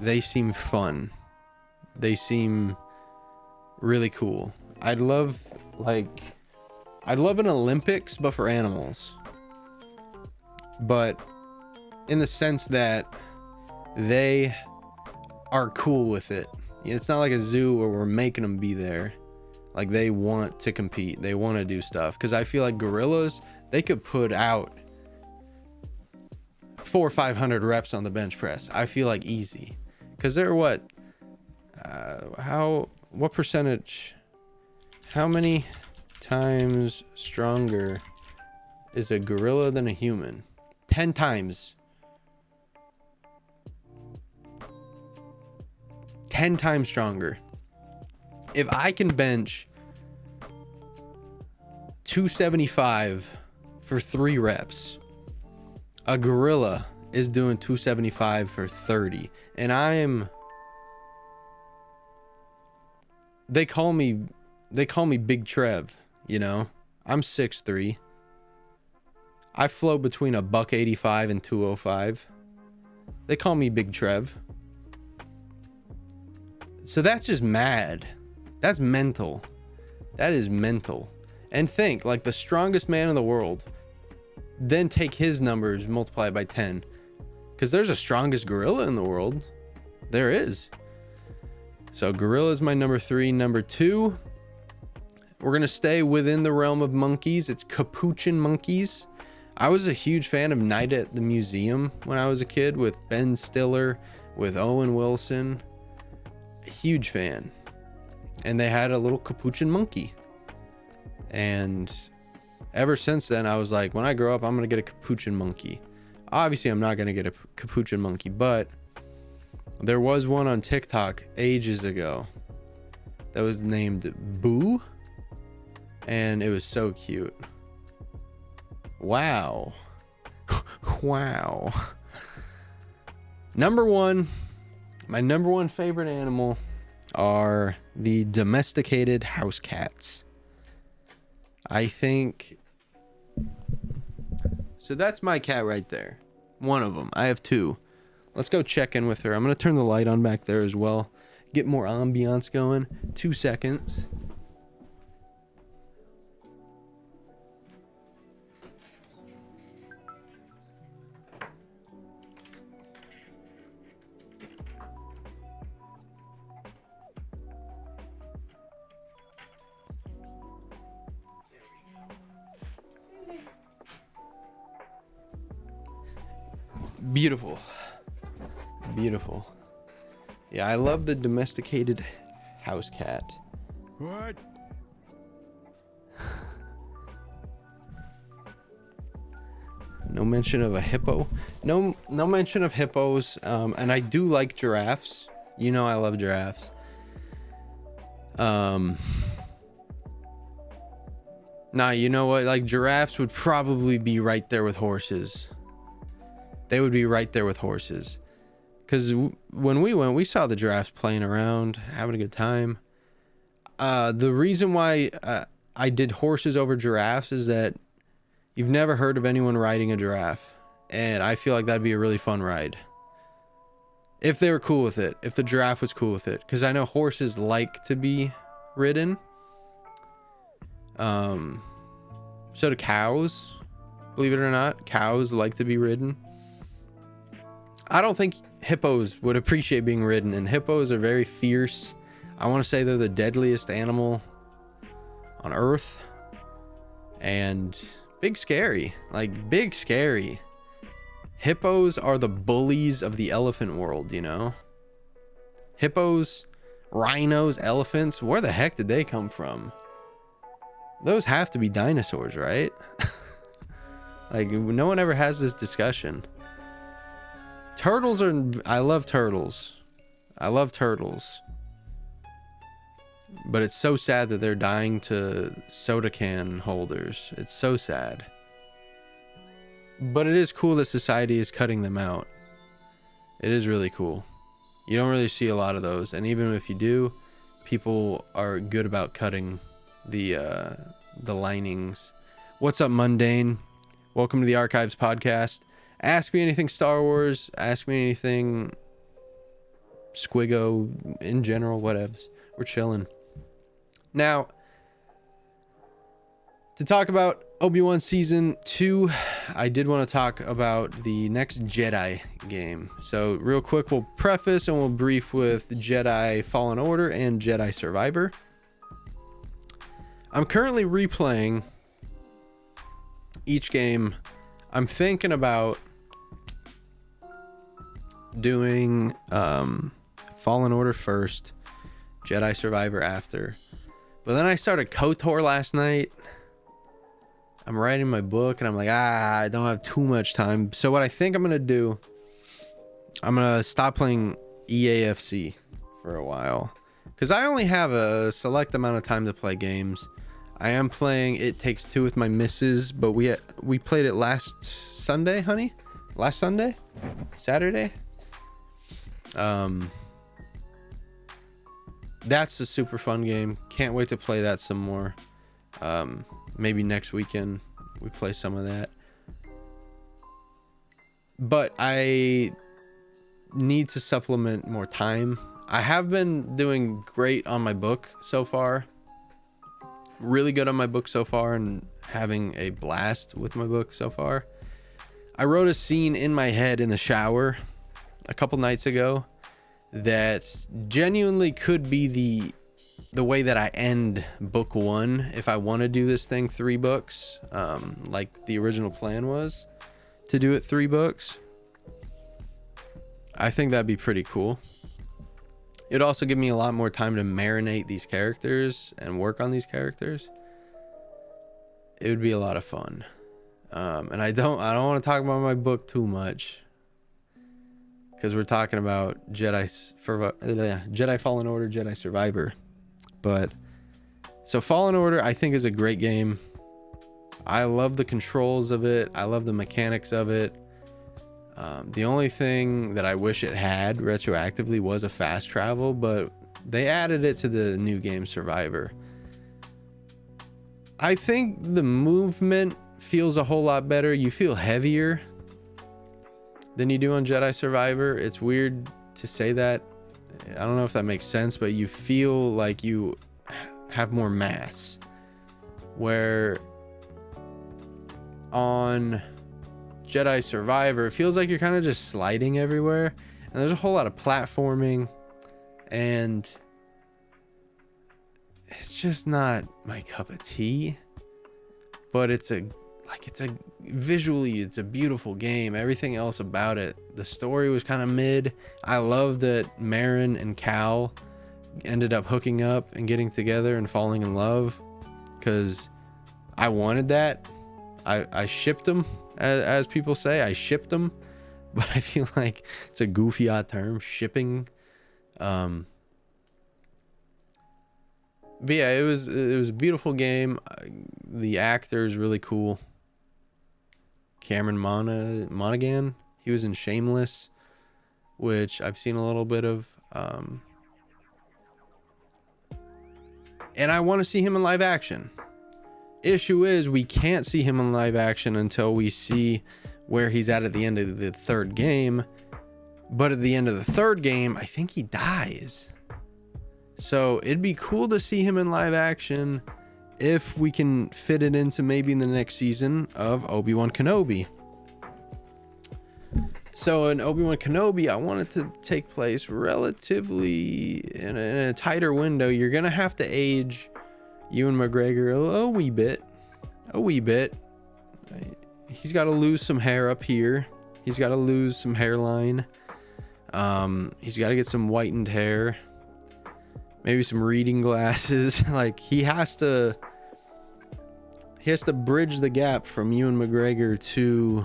They seem fun. They seem really cool. I'd love an Olympics, but for animals. But in the sense that they are cool with it. It's not like a zoo where we're making them be there. Like, they want to compete. They want to do stuff. Because I feel like gorillas, they could put out 400 or 500 reps on the bench press. I feel like easy. Because they're what percentage, how many times stronger is a gorilla than a human? 10 times. 10 times stronger. If I can bench 275 for 3 reps, a gorilla is doing 275 for 30. And they call me Big Trev, you know? I'm 6'3". I float between $185 and $205. They call me Big Trev. So that's just mad. That's mental. That is mental. And think, like, the strongest man in the world, then take his numbers, multiply it by 10. Because there's a strongest gorilla in the world. There is. So gorilla is my number 3. Number 2, we're going to stay within the realm of monkeys. It's capuchin monkeys. I was a huge fan of Night at the Museum when I was a kid, with Ben Stiller, with Owen Wilson. Huge fan. And they had a little capuchin monkey. And ever since then, I was like, when I grow up, I'm going to get a capuchin monkey. Obviously, I'm not going to get a capuchin monkey, but there was one on TikTok ages ago that was named Boo. And it was so cute. Wow. Wow. Number 1, my number 1 favorite animal are the domesticated house cats. I think so. That's my cat right there. One of them. I have 2. Let's go check in with her. I'm going to turn the light on back there as well. Get more ambiance going. 2 seconds. Beautiful. Beautiful. Yeah, I love the domesticated house cat. What? No mention of a hippo. No mention of hippos. And I do like giraffes. You know I love giraffes. Nah, you know what? Like, giraffes would probably be right there with horses. They would be right there with horses. Because when we went, we saw the giraffes playing around, having a good time. The reason why I did horses over giraffes is that you've never heard of anyone riding a giraffe. and I feel like that'd be a really fun ride. If they were cool with it, if the giraffe was cool with it, because I know horses like to be ridden. So do cows, believe it or not. Cows like to be ridden. I don't think hippos would appreciate being ridden, and hippos are very fierce. I want to say they're the deadliest animal on Earth, and big scary, like big scary. Hippos are the bullies of the elephant world, you know? Hippos, rhinos, elephants, where the heck did they come from? Those have to be dinosaurs, right? Like, no one ever has this discussion. Turtles are... I love turtles. I love turtles. But it's so sad that they're dying to soda can holders. It's so sad. But it is cool that society is cutting them out. It is really cool. You don't really see a lot of those. And even if you do, people are good about cutting the linings. What's up, Mundane? Welcome to the Archives podcast. Ask me anything Star Wars. Ask me anything Squiggo in general, whatevs. We're chilling. Now, to talk about Obi-Wan Season 2, I did want to talk about the next Jedi game. So real quick, we'll preface and we'll brief with Jedi Fallen Order and Jedi Survivor. I'm currently replaying each game. I'm thinking about doing Fallen Order first, Jedi Survivor after. But then I started KOTOR last night. I'm writing my book and I'm like, I don't have too much time. So what I think I'm going to do, I'm going to stop playing eqsFI for a while. Because I only have a select amount of time to play games. I am playing It Takes Two with my missus, but we played it last Sunday, honey? Last Sunday? Saturday? That's a super fun game. Can't wait to play that some more. Maybe next weekend we play some of that. But I need to supplement more time. I have been doing great on my book so far. Really good on my book so far, and having a blast with my book so far. I wrote a scene in my head in the shower a couple nights ago that genuinely could be the way that I end book 1 if I want to do this thing 3 books, like the original plan was to do it 3 books. I think that'd be pretty cool. It'd also give me a lot more time to marinate these characters and work on these characters. It would be a lot of fun. And I don't want to talk about my book too much, because we're talking about Jedi Fallen Order, Jedi Survivor. But so Fallen Order, I think, is a great game. I love the controls of it. I love the mechanics of it. The only thing that I wish it had retroactively was a fast travel, but they added it to the new game Survivor. I think the movement feels a whole lot better. You feel heavier than you do on Jedi Survivor. It's weird to say that. I don't know if that makes sense, but you feel like you have more mass. Where on Jedi Survivor, it feels like you're kind of just sliding everywhere. And there's a whole lot of platforming. And it's just not my cup of tea. But visually, it's a beautiful game. Everything else about it, the story was kind of mid. I love that Marin and Cal ended up hooking up and getting together and falling in love, because I wanted that. I shipped them, as people say. I shipped them, but I feel like it's a goofy odd term, shipping. But yeah, it was a beautiful game. The actor is really cool. Cameron Monaghan. He was in Shameless, which I've seen a little bit of. And I want to see him in live action. Issue is, we can't see him in live action until we see where he's at the end of the third game. But at the end of the third game, I think he dies. So it'd be cool to see him in live action if we can fit it into maybe in the next season of Obi-Wan Kenobi. So in Obi-Wan Kenobi, I want it to take place relatively in a tighter window. You're going to have to age Ewan McGregor a wee bit. A wee bit. He's got to lose some hair up here. He's got to lose some hairline. He's got to get some whitened hair. Maybe some reading glasses. Like, he has to bridge the gap from Ewan McGregor to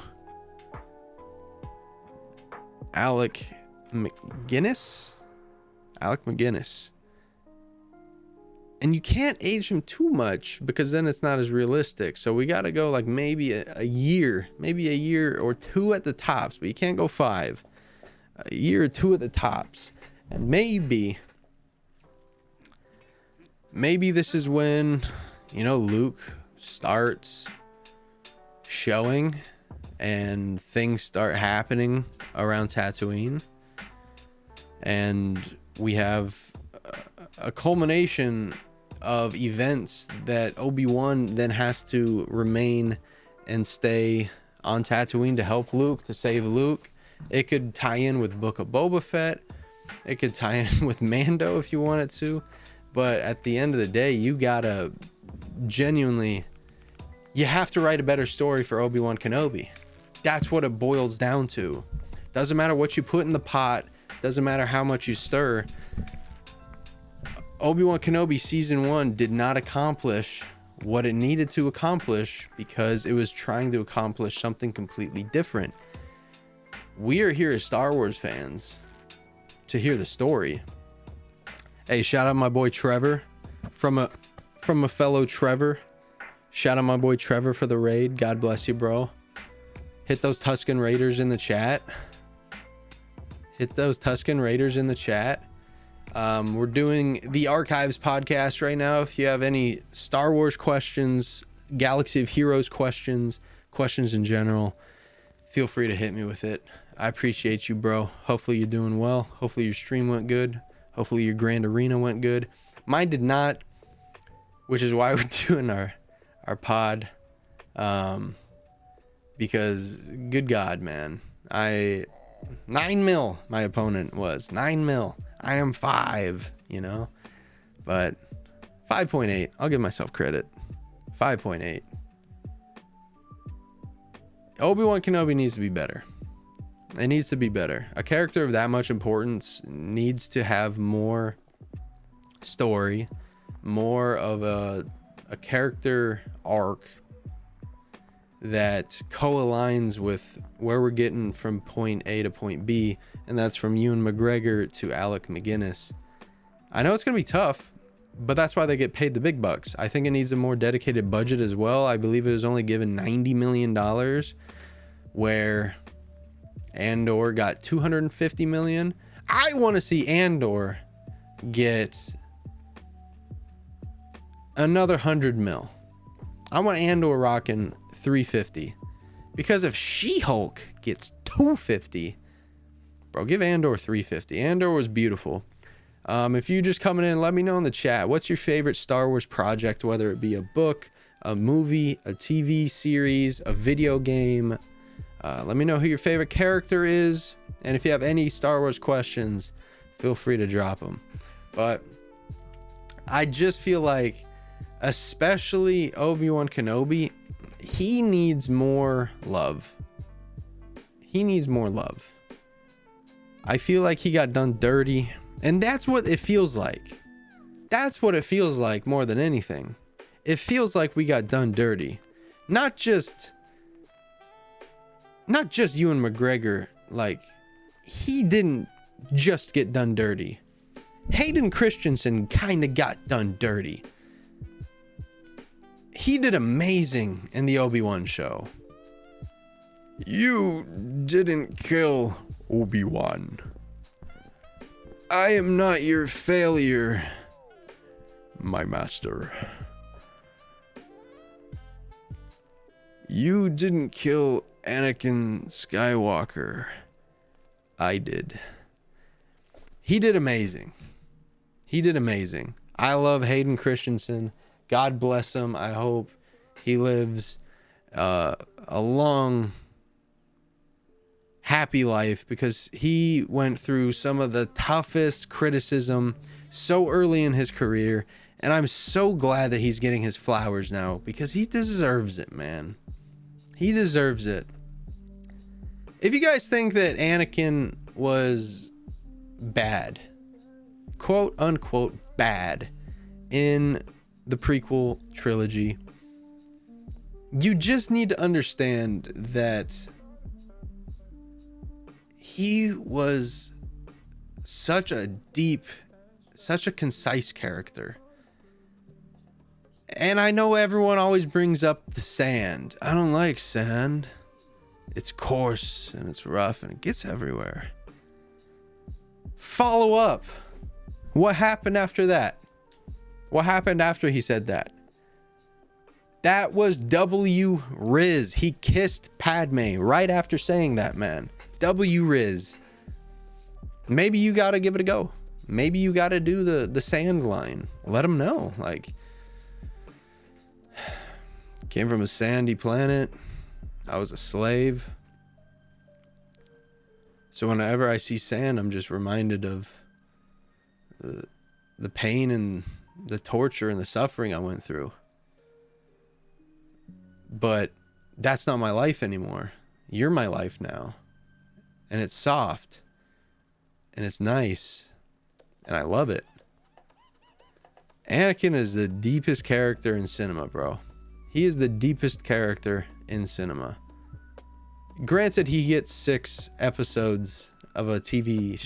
Alec McGinnis. And you can't age him too much because then it's not as realistic. So we got to go like maybe a year or two at the tops, but you can't go 5. A year or 2 at the tops. And maybe this is when, Luke starts showing and things start happening around Tatooine, and we have a culmination of events that Obi-Wan then has to remain and stay on Tatooine to help Luke, to save Luke. It could tie in with Book of Boba Fett. It could tie in with Mando if you wanted to. But at the end of the day, you gotta genuinely, you have to write a better story for Obi-Wan Kenobi. That's what it boils down to. Doesn't matter what you put in the pot. Doesn't matter how much you stir. Obi-Wan Kenobi season 1 did not accomplish what it needed to accomplish because it was trying to accomplish something completely different. We are here as Star Wars fans to hear the story. Hey, shout out my boy Trevor from a fellow Trevor. Shout out my boy Trevor for the raid. God bless you, bro. Hit those Tusken Raiders in the chat. We're doing the Archives podcast right now. If you have any Star Wars questions, Galaxy of Heroes questions in general, feel free to hit me with it. I appreciate you, bro. Hopefully you're doing well. Hopefully your stream went good. Hopefully your Grand Arena went good. Mine did not, which is why we're doing our pod. Because good God, man, 9 mil, my opponent was 9 mil. I am 5, but 5.8. I'll give myself credit. 5.8. Obi-Wan Kenobi needs to be better. It needs to be better. A character of that much importance needs to have more story, more of a character arc that co-aligns with where we're getting from point A to point B, and that's from Ewan McGregor to Alec McGinnis. I know it's going to be tough, but that's why they get paid the big bucks. I think it needs a more dedicated budget as well. I believe it was only given $90 million, where Andor got $250 million. I want to see Andor get another 100 mil. I want Andor rocking 350, because if She-Hulk gets 250, bro, give Andor 350. Andor was beautiful. If you just coming in, let me know in the chat, what's your favorite Star Wars project, whether it be a book, a movie, a TV series, a video game. Let me know who your favorite character is, and if you have any Star Wars questions, feel free to drop them. But I just feel like, especially Obi-Wan Kenobi, he needs more love. I feel like he got done dirty, and that's what it feels like. That's what it feels like more than anything. It feels like we got done dirty. Not just Ewan McGregor. Like, he didn't just get done dirty. Hayden Christensen kind of got done dirty. He did amazing in the Obi-Wan show. You didn't kill Obi-Wan. I am not your failure, my master. You didn't kill Anakin Skywalker. I did. He did amazing. He did amazing. I love Hayden Christensen. God bless him. I hope he lives a long, happy life, because he went through some of the toughest criticism so early in his career. And I'm so glad that he's getting his flowers now, because he deserves it, man. He deserves it. If you guys think that Anakin was bad, quote unquote bad, in the prequel trilogy, you just need to understand that he was such a deep, such a concise character. And I know everyone always brings up the sand. I don't like sand. It's coarse and it's rough and it gets everywhere. Follow up. What happened after that? What happened after he said that? That was W. Riz. He kissed Padme right after saying that, man. W. Riz. Maybe you got to give it a go. Maybe you got to do the sand line. Let him know. Like, came from a sandy planet. I was a slave. So whenever I see sand, I'm just reminded of the pain and the torture and the suffering I went through. But that's not my life anymore. You're my life now. And it's soft. And it's nice. And I love it. Anakin is the deepest character in cinema, bro. He is the deepest character in cinema. Granted, he gets 6 episodes of a TV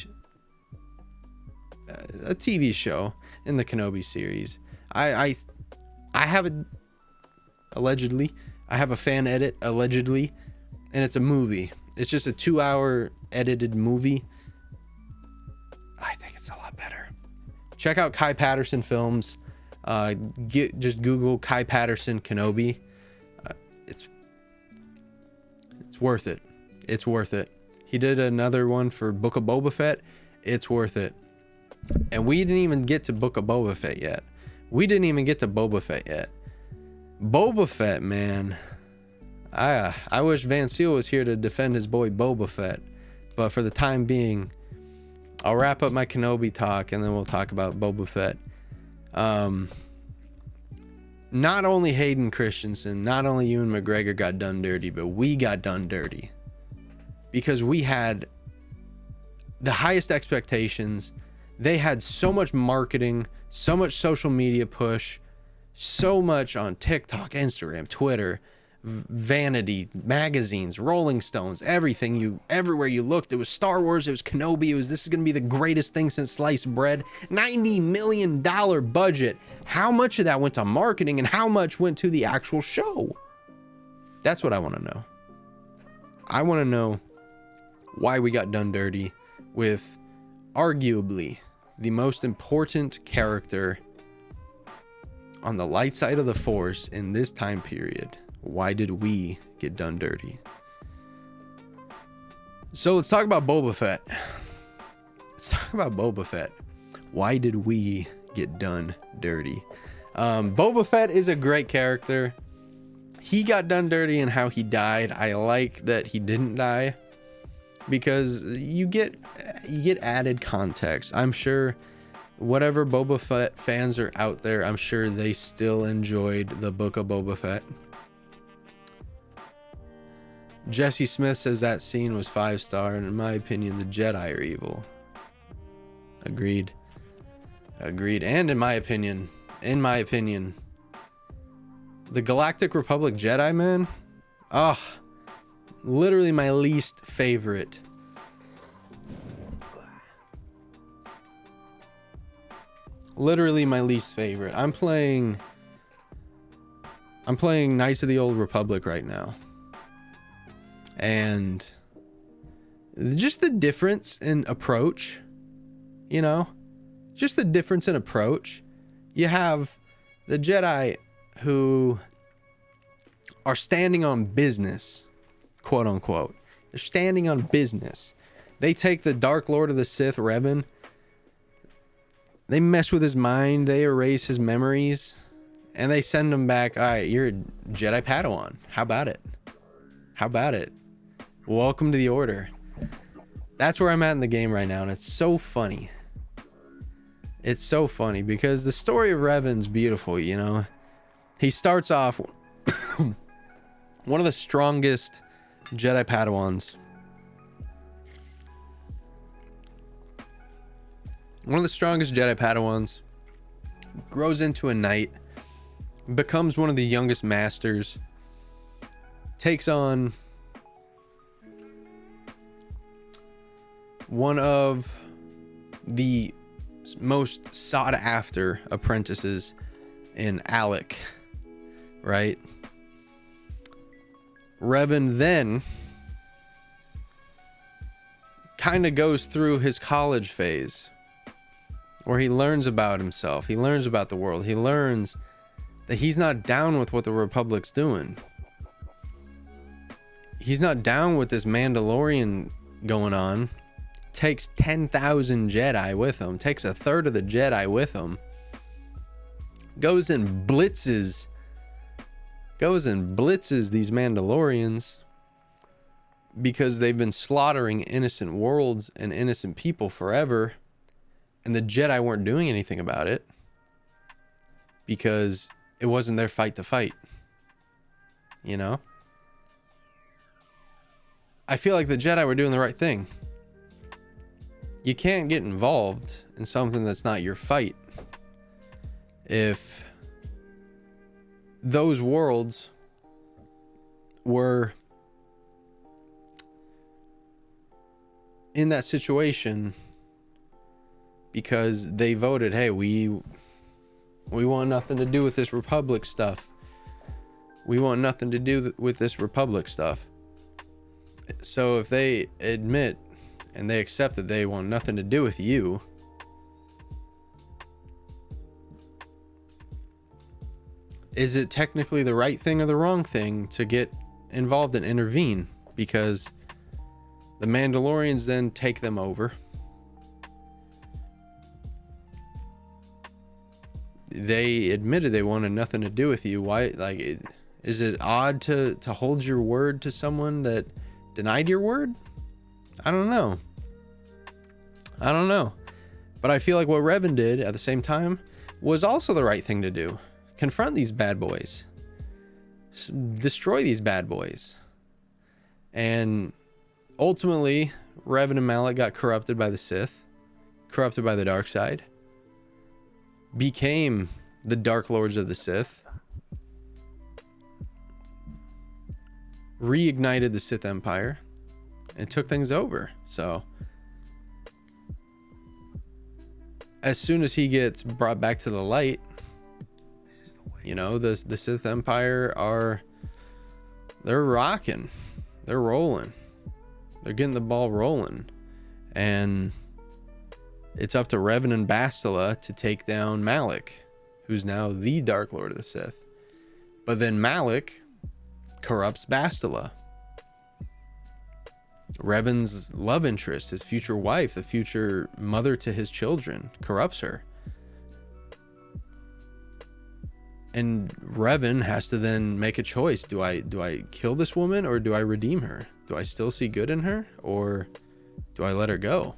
show in the Kenobi series. I have a allegedly. I have a fan edit allegedly, and it's a movie. It's just a 2-hour edited movie. I think it's a lot better. Check out Kai Patterson films. Just Google Kai Patterson Kenobi. It's worth it. It's worth it. He did another one for Book of Boba Fett. It's worth it. And we didn't even get to Book of Boba Fett yet. Boba Fett, man. I wish Van Seal was here to defend his boy Boba Fett. But for the time being, I'll wrap up my Kenobi talk and then we'll talk about Boba Fett. Not only Hayden Christensen, not only Ewan McGregor got done dirty, but we got done dirty. Because we had the highest expectations. They had so much marketing, so much social media push, so much on TikTok, Instagram, Twitter, Vanity, magazines, Rolling Stones, everywhere you looked, it was Star Wars, it was Kenobi, this is going to be the greatest thing since sliced bread. $90 million budget. How much of that went to marketing and how much went to the actual show? That's what I want to know. I want to know why we got done dirty with arguably the most important character on the light side of the Force in this time period. Why did we get done dirty? So let's talk about Boba Fett. Why did we get done dirty? Boba Fett is a great character. He got done dirty in how he died. I like that he didn't die, because you get added context. I'm sure whatever Boba Fett fans are out there, I'm sure they still enjoyed the Book of Boba Fett. Jesse Smith says that scene was 5-star, and in my opinion, the Jedi are evil. Agreed. And in my opinion, the Galactic Republic Jedi, man. Literally my least favorite. I'm playing Knights of the Old Republic right now. And just the difference in approach, you have the Jedi who are standing on business, quote unquote. They're standing on business. They take the Dark Lord of the Sith, Revan. They mess with his mind. They erase his memories. And they send him back. All right, you're a Jedi Padawan. How about it? How about it? Welcome to the Order. That's where I'm at in the game right now. And it's so funny. It's so funny because the story of Revan's beautiful, you know. He starts off one of the strongest Jedi Padawans. One of the strongest Jedi Padawans. Grows into a knight. Becomes one of the youngest masters. Takes on one of the most sought after apprentices in Alec, right? Revan then kind of goes through his college phase where he learns about himself, he learns about the world, he learns that he's not down with what the Republic's doing. He's not down with this Mandalorian going on. Takes 10,000 Jedi with him, takes a third of the Jedi with him, goes and blitzes these Mandalorians because they've been slaughtering innocent worlds and innocent people forever, and the Jedi weren't doing anything about it because it wasn't their fight to fight, you know? I feel like the Jedi were doing the right thing. You can't get involved in something that's not your fight. If those worlds were in that situation because they voted, hey, we want nothing to do with this Republic stuff. We want nothing to do with this Republic stuff. So if they admit and they accept that they want nothing to do with you, is it technically the right thing or the wrong thing to get involved and intervene? Because the Mandalorians then take them over. They admitted they wanted nothing to do with you. Why? Like, is it odd to hold your word to someone that denied your word? I don't know. But I feel like what Revan did at the same time was also the right thing to do. Confront these bad boys. Destroy these bad boys. And ultimately, Revan and Malak got corrupted by the Sith. Corrupted by the dark side. Became the Dark Lords of the Sith. Reignited the Sith Empire. And took things over. So as soon as he gets brought back to the light, you know, the Sith Empire they're rocking. They're rolling. They're getting the ball rolling. And it's up to Revan and Bastila to take down Malak, who's now the Dark Lord of the Sith. But then Malak corrupts Bastila. Revan's love interest, his future wife, the future mother to his children, corrupts her. And Revan has to then make a choice. Do I kill this woman or do I redeem her? Do I still see good in her or do I let her go?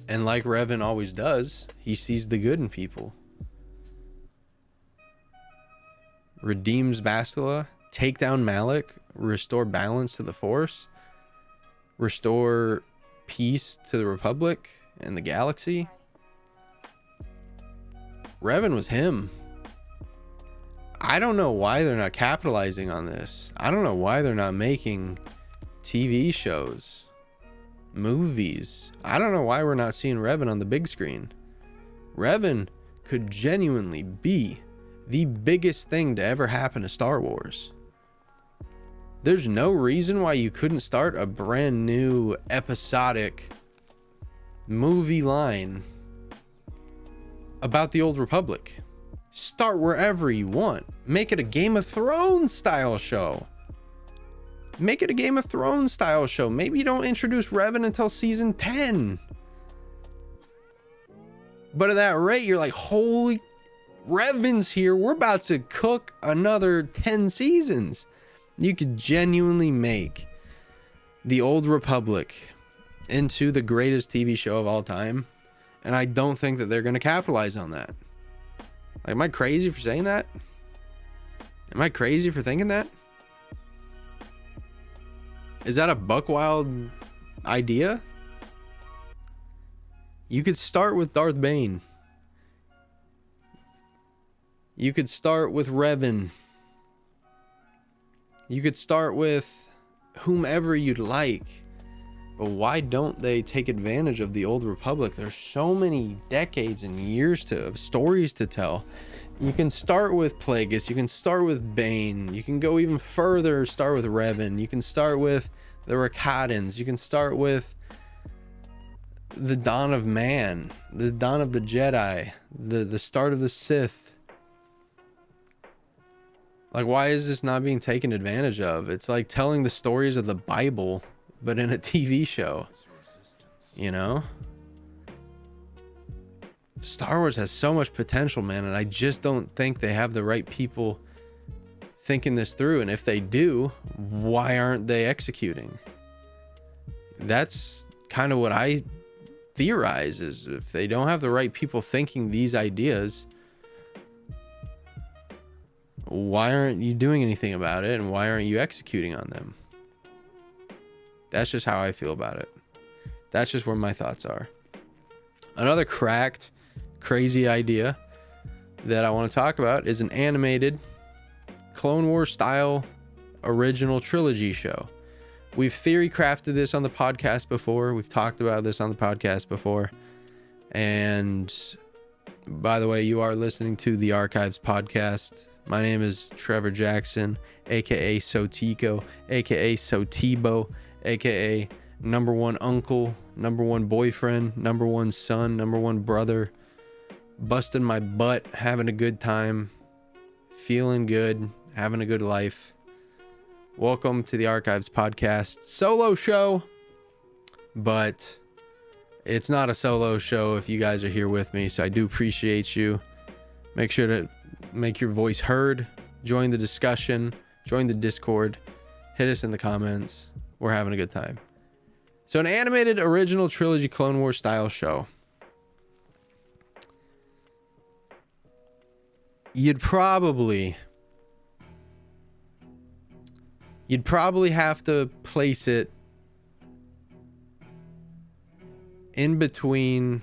And like Revan always does, he sees the good in people. Redeems Bastila, take down Malak, restore balance to the Force, restore peace to the Republic and the galaxy. Revan was him. I don't know why they're not capitalizing on this. I don't know why they're not making TV shows, movies. I don't know why we're not seeing Revan on the big screen. Revan could genuinely be the biggest thing to ever happen to Star Wars. There's no reason why you couldn't start a brand new episodic movie line about the Old Republic. Start wherever you want. Make it a Game of Thrones style show. Make it a Game of Thrones style show. Maybe you don't introduce Revan until season 10. But at that rate, you're like, holy, Revan's here. We're about to cook another 10 seasons. You could genuinely make the Old Republic into the greatest TV show of all time. And I don't think that they're going to capitalize on that. Like, am I crazy for saying that? Am I crazy for thinking that? Is that a buck wild idea? You could start with Darth Bane. You could start with Revan. You could start with whomever you'd like. But why don't they take advantage of the Old Republic? There's so many decades and years of stories to tell. You can start with Plagueis. You can start with Bane. You can go even further, start with Revan. You can start with the Rakatans. You can start with the dawn of man, the dawn of the Jedi, the start of the Sith. Like, why is this not being taken advantage of? It's like telling the stories of the Bible, but in a TV show, you know? Star Wars has so much potential, man, and I just don't think they have the right people thinking this through. And if they do, why aren't they executing? That's kind of what I theorize, is if they don't have the right people thinking these ideas, why aren't you doing anything about it, and why aren't you executing on them? That's just how I feel about it. That's just where my thoughts are. Another cracked, crazy idea that I want to talk about is an animated Clone Wars style original trilogy show. We've theory crafted this on the podcast before. We've talked about this on the podcast before. And by the way, you are listening to the Archives podcast. My name is Trevor Jackson, aka AlsoTeeko, aka Sotibo, aka number one uncle, number one boyfriend, number one son, number one brother, busting my butt, having a good time, feeling good, having a good life. Welcome to the Archives podcast solo show, but it's not a solo show if you guys are here with me, so I do appreciate you. Make sure to make your voice heard, join the discussion, join the Discord, hit us in the comments. We're having a good time. So an animated original trilogy Clone Wars style show. You'd probably have to place it in between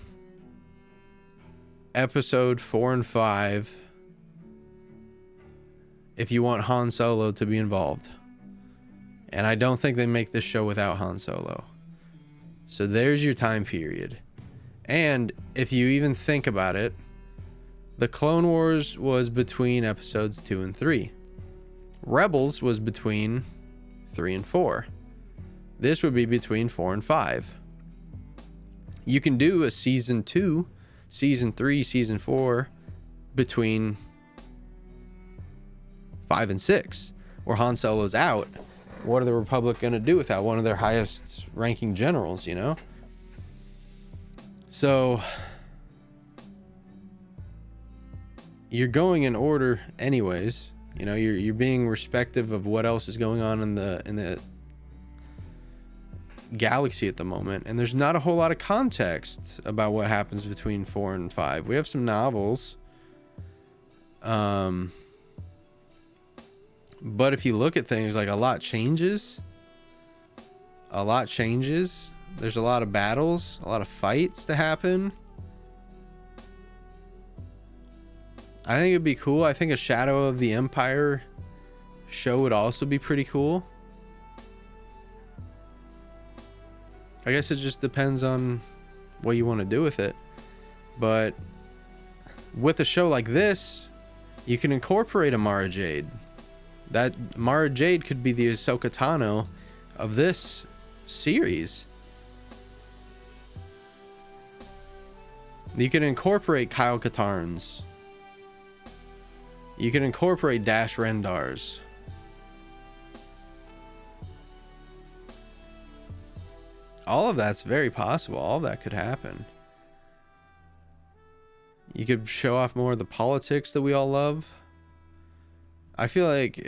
episode 4 and 5 if you want Han Solo to be involved. And I don't think they make this show without Han Solo. So there's your time period. And if you even think about it, the Clone Wars was between episodes 2 and 3. Rebels was between 3 and 4. This would be between 4 and 5. You can do a season 2, season 3, season 4 between 5 and 6, where Han Solo's out. What are the Republic going to do without one of their highest ranking generals, you know? So you're going in order anyways. You know, you're being respective of what else is going on in the galaxy at the moment, and there's not a whole lot of context about what happens between 4 and 5. We have some novels, but if you look at things, like, a lot changes. There's a lot of battles, a lot of fights to happen. I think it'd be cool. I think a Shadow of the Empire show would also be pretty cool. I guess it just depends on what you want to do with it. But with a show like this, you can incorporate a Mara Jade. That Mara Jade could be the Ahsoka Tano of this series. You can incorporate Kyle Katarn's. You can incorporate dash rendars. All of that's very possible. All of that could happen. You could show off more of the politics that we all love. I feel like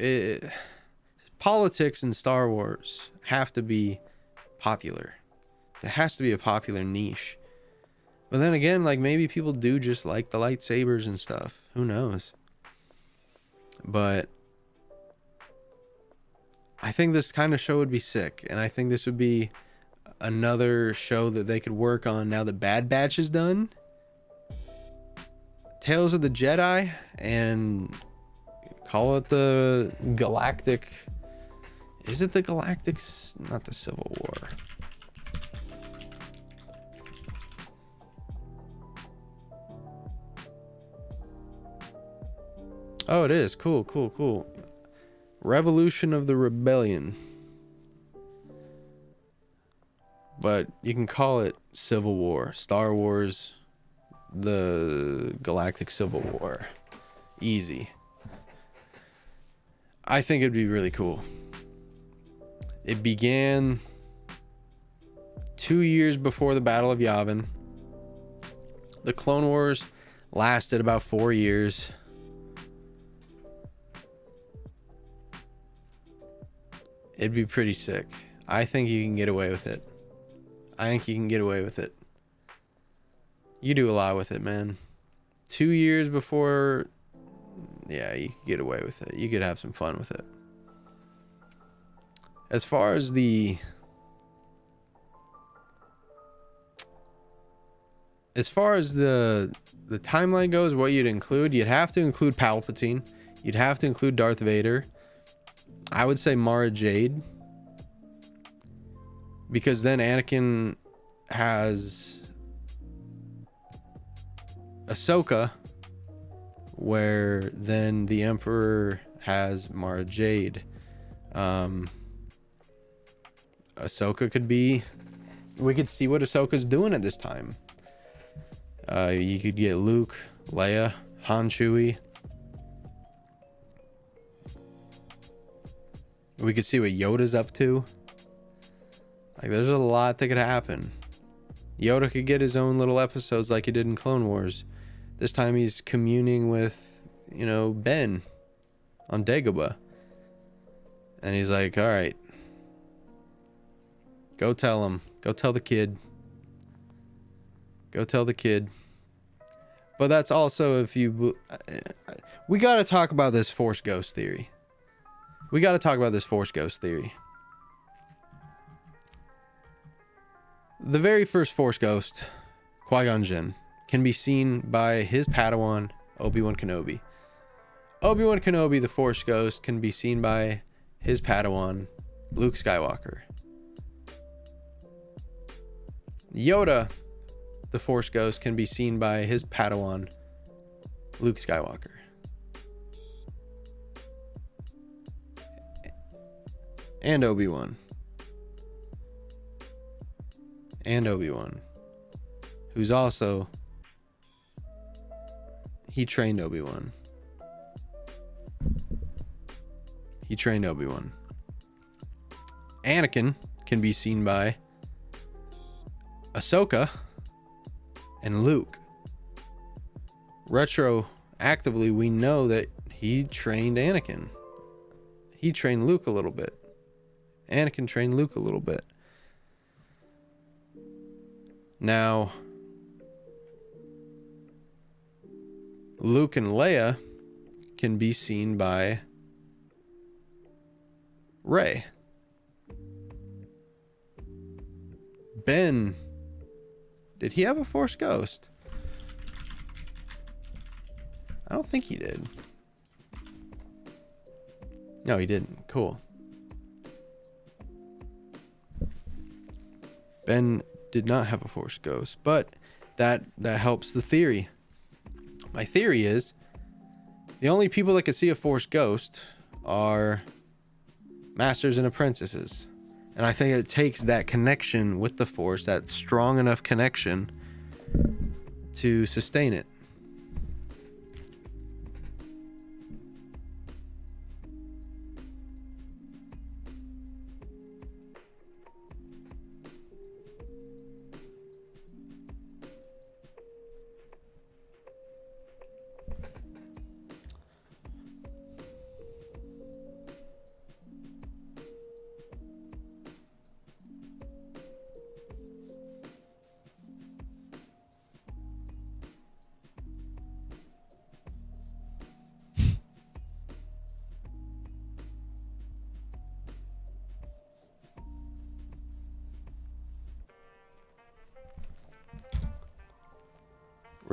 politics in Star Wars have to be popular. There has to be a popular niche. But then again, like, maybe people do just like the lightsabers and stuff. Who knows? But I think this kind of show would be sick. And I think this would be another show that they could work on now that Bad Batch is done. Tales of the Jedi, and call it the Galactic. Is it the Galactic? Not the Civil War. Oh, it is. Cool, cool, cool. Revolution of the Rebellion. But you can call it Civil War. Star Wars, the Galactic Civil War. Easy. I think it'd be really cool. It began 2 years before the Battle of Yavin. The Clone Wars lasted about 4 years. It'd be pretty sick. I think you can get away with it. I think you can get away with it. You do a lot with it, man. 2 years before... Yeah, you could get away with it. You could have some fun with it. As far as the... the timeline goes, what you'd have to include Palpatine. You'd have to include Darth Vader. I would say Mara Jade. Because then Anakin has Ahsoka, where then the Emperor has Mara Jade. Ahsoka could be... We could see what Ahsoka's doing at this time. You could get Luke, Leia, Han, Chewie. We could see what Yoda's up to. Like, there's a lot that could happen. Yoda could get his own little episodes like he did in Clone Wars. This time he's communing with, you know, Ben on Dagobah. And he's like, all right, go tell him. Go tell the kid. Go tell the kid. But that's also if you... We got to talk about this Force Ghost theory. We got to talk about this Force Ghost theory. The very first Force Ghost, Qui-Gon Jinn, can be seen by his Padawan, Obi-Wan Kenobi. Obi-Wan Kenobi, the Force Ghost, can be seen by his Padawan, Luke Skywalker. Yoda, the Force Ghost, can be seen by his Padawan, Luke Skywalker. And Obi-Wan. And Obi-Wan. Who's also... He trained Obi-Wan. He trained Obi-Wan. Anakin can be seen by Ahsoka and Luke. Retroactively, we know that he trained Anakin. He trained Luke a little bit. Anakin trained Luke a little bit. Now, Luke and Leia can be seen by Rey. Ben, did he have a Force Ghost? I don't think he did. No, he didn't. Cool. Ben did not have a Force Ghost, but that helps the theory. My theory is the only people that can see a Force Ghost are masters and apprentices. And I think it takes that connection with the Force, that strong enough connection, to sustain it.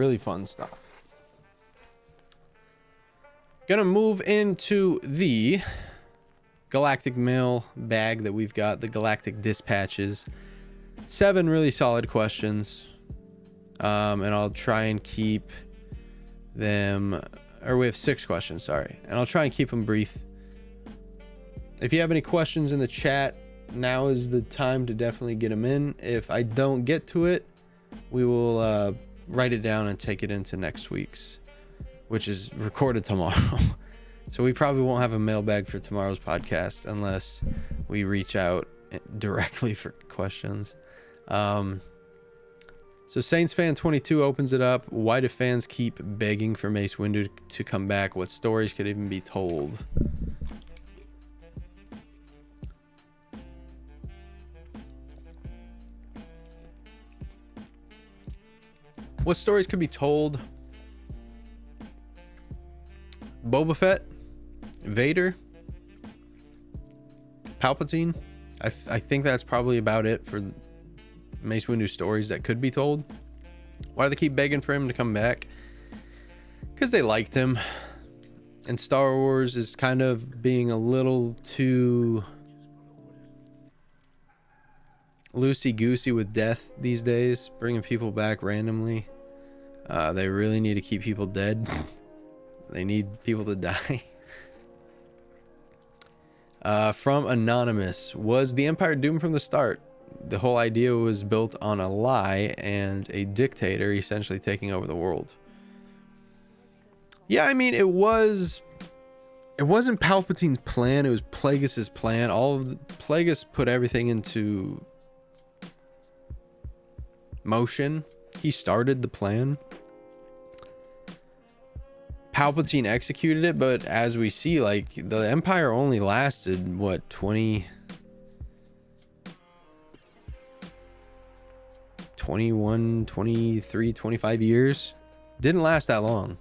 Really fun stuff. Gonna move into the Galactic mail bag that we've got, the Galactic dispatches. 7 really solid questions. And I'll try and keep them, or we have 6 questions, sorry. And I'll try and keep them brief. If you have any questions in the chat, now is the time to definitely get them in. If I don't get to it, we will write it down and take it into next week's, which is recorded tomorrow. So we probably won't have a mailbag for tomorrow's podcast unless we reach out directly for questions. So Saints Fan 22 opens it up. Why do fans keep begging for Mace Windu to come back? What stories could even be told? What stories could be told? Boba Fett, Vader, Palpatine. I think that's probably about it for Mace Windu stories that could be told. Why do they keep begging for him to come back? Because they liked him. And Star Wars is kind of being a little too loosey-goosey with death these days, bringing people back randomly. They really need to keep people dead. They need people to die. From Anonymous. Was the Empire doomed from the start? The whole idea was built on a lie and a dictator essentially taking over the world. Yeah, I mean, it wasn't Palpatine's plan, it was Plagueis' plan. Plagueis put everything into motion. He started the plan. Palpatine executed it, but as we see, like, the Empire only lasted, what, 21, 23, 25 years? Didn't last that long.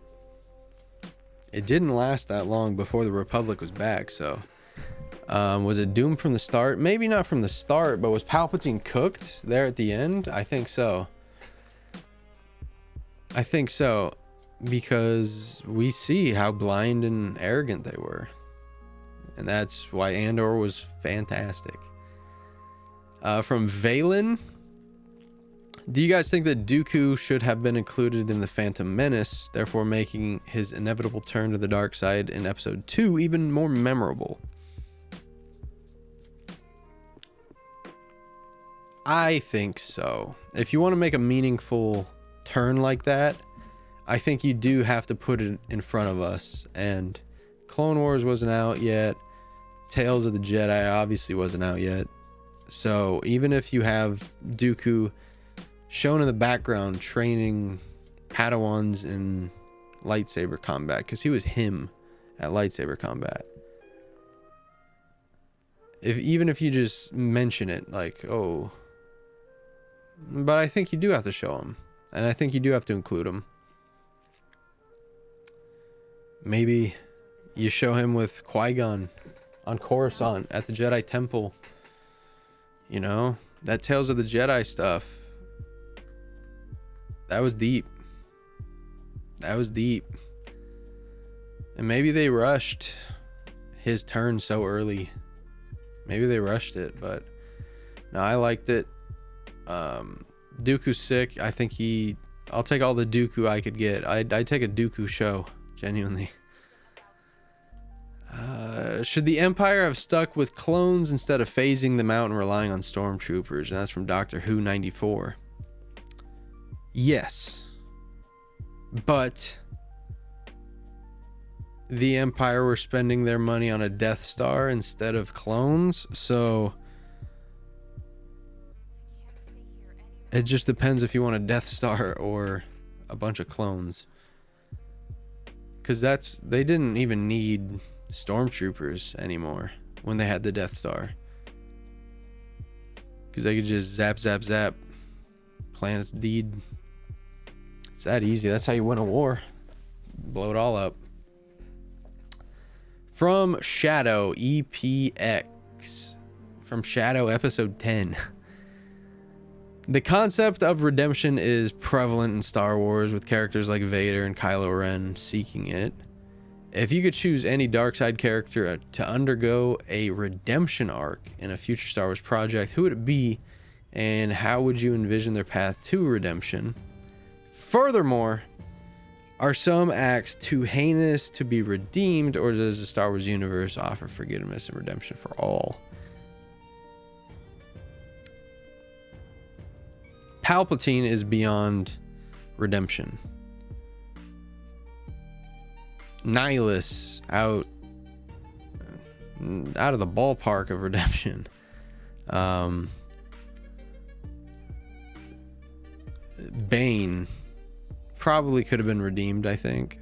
It didn't last that long before the Republic was back, so... was it doomed from the start? Maybe not from the start, but was Palpatine cooked there at the end? I think so. I think so. Because we see how blind and arrogant they were. And that's why Andor was fantastic. From Valen. Do you guys think that Dooku should have been included in the Phantom Menace, therefore making his inevitable turn to the dark side in episode 2 even more memorable? I think so. If you want to make a meaningful turn like that, I think you do have to put it in front of us. And Clone Wars wasn't out yet. Tales of the Jedi obviously wasn't out yet. So even if you have Dooku shown in the background training Padawans in lightsaber combat, because he was him at lightsaber combat. Even if you just mention it, like, oh. But I think you do have to show him. And I think you do have to include him. Maybe you show him with Qui-Gon on Coruscant at the Jedi Temple. You know, that Tales of the Jedi stuff. That was deep. That was deep. And maybe they rushed his turn so early. Maybe they rushed it, but no, I liked it. Dooku's sick. I think I'll take all the Dooku I could get. I'd take a Dooku show. Genuinely. Should the Empire have stuck with clones instead of phasing them out and relying on stormtroopers? And that's from Doctor Who 94. Yes. But the Empire were spending their money on a Death Star instead of clones, so it just depends if you want a Death Star or a bunch of clones. Because they didn't even need stormtroopers anymore when they had the Death Star. Because they could just zap, zap, zap planets deed. It's that easy. That's how you win a war. Blow it all up. From Shadow EPX. From Shadow episode 10. The concept of redemption is prevalent in Star Wars, with characters like Vader and Kylo Ren seeking it. If you could choose any dark side character to undergo a redemption arc in a future Star Wars project, who would it be, and how would you envision their path to redemption? Furthermore, are some acts too heinous to be redeemed, or does the Star Wars universe offer forgiveness and redemption for all? Palpatine is beyond redemption. Nihilus out of the ballpark of redemption. Bane probably could have been redeemed, I think.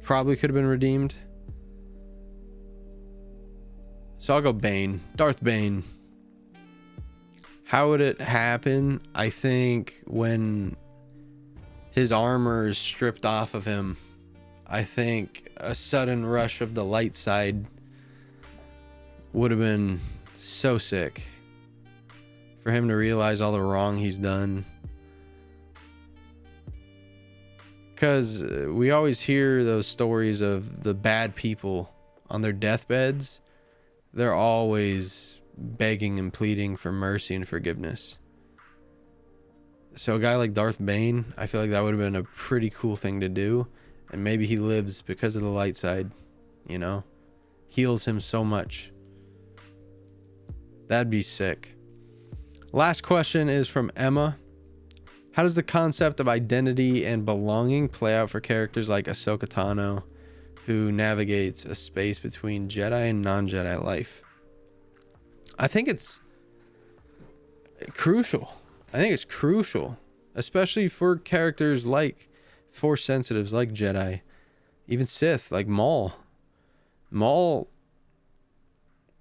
Probably could have been redeemed. So I'll go Bane. Darth Bane. How would it happen? I think when his armor is stripped off of him, I think a sudden rush of the light side would have been so sick. For him to realize all the wrong he's done. Because we always hear those stories of the bad people on their deathbeds. They're always begging and pleading for mercy and forgiveness. So a guy like Darth Bane, I feel like that would have been a pretty cool thing to do. And maybe he lives because of the light side, you know? Heals him so much. That'd be sick. Last question is from Emma. How does the concept of identity and belonging play out for characters like Ahsoka Tano, who navigates a space between Jedi and non-Jedi life? I think it's crucial. Especially for characters like Force sensitives, like Jedi, even Sith, like Maul. Maul,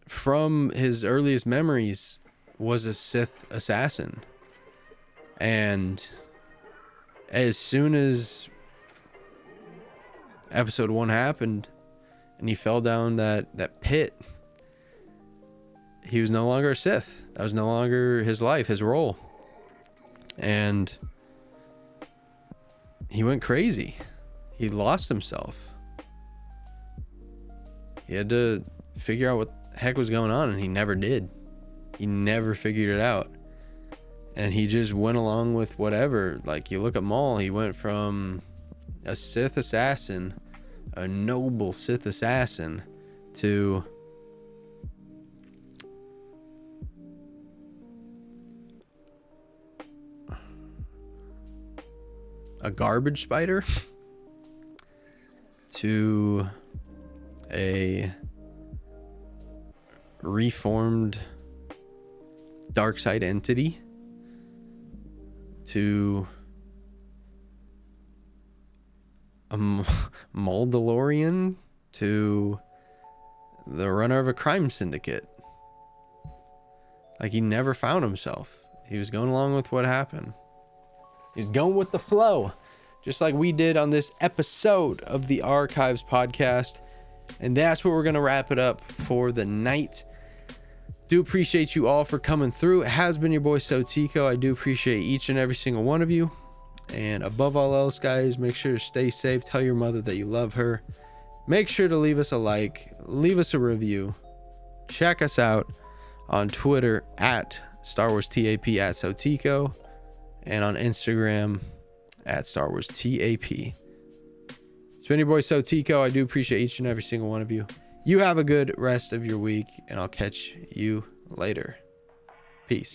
from his earliest memories, was a Sith assassin. And as soon as episode 1 happened and he fell down that pit, he was no longer a Sith. That was no longer his life, his role. And he went crazy. He lost himself. He had to figure out what the heck was going on, and he never did. He never figured it out. And he just went along with whatever. Like, you look at Maul, he went from a Sith assassin, a noble Sith assassin, to a garbage spider, to a reformed dark side entity, to a Mandalorian, to the runner of a crime syndicate. Like, he never found himself. He was going along with what happened. He was going with the flow, just like we did on this episode of the Archives podcast. And that's where we're going to wrap it up for the night. Do appreciate you all for coming through. It has been your boy AlsoTeeko. I do appreciate each and every single one of you. And above all else, guys, make sure to stay safe. Tell your mother that you love her. Make sure to leave us a like, leave us a review. Check us out on Twitter at Star Wars TAP at AlsoTeeko, and on Instagram at Star Wars TAP. It's been your boy AlsoTeeko. I do appreciate each and every single one of you. You have a good rest of your week, and I'll catch you later. Peace.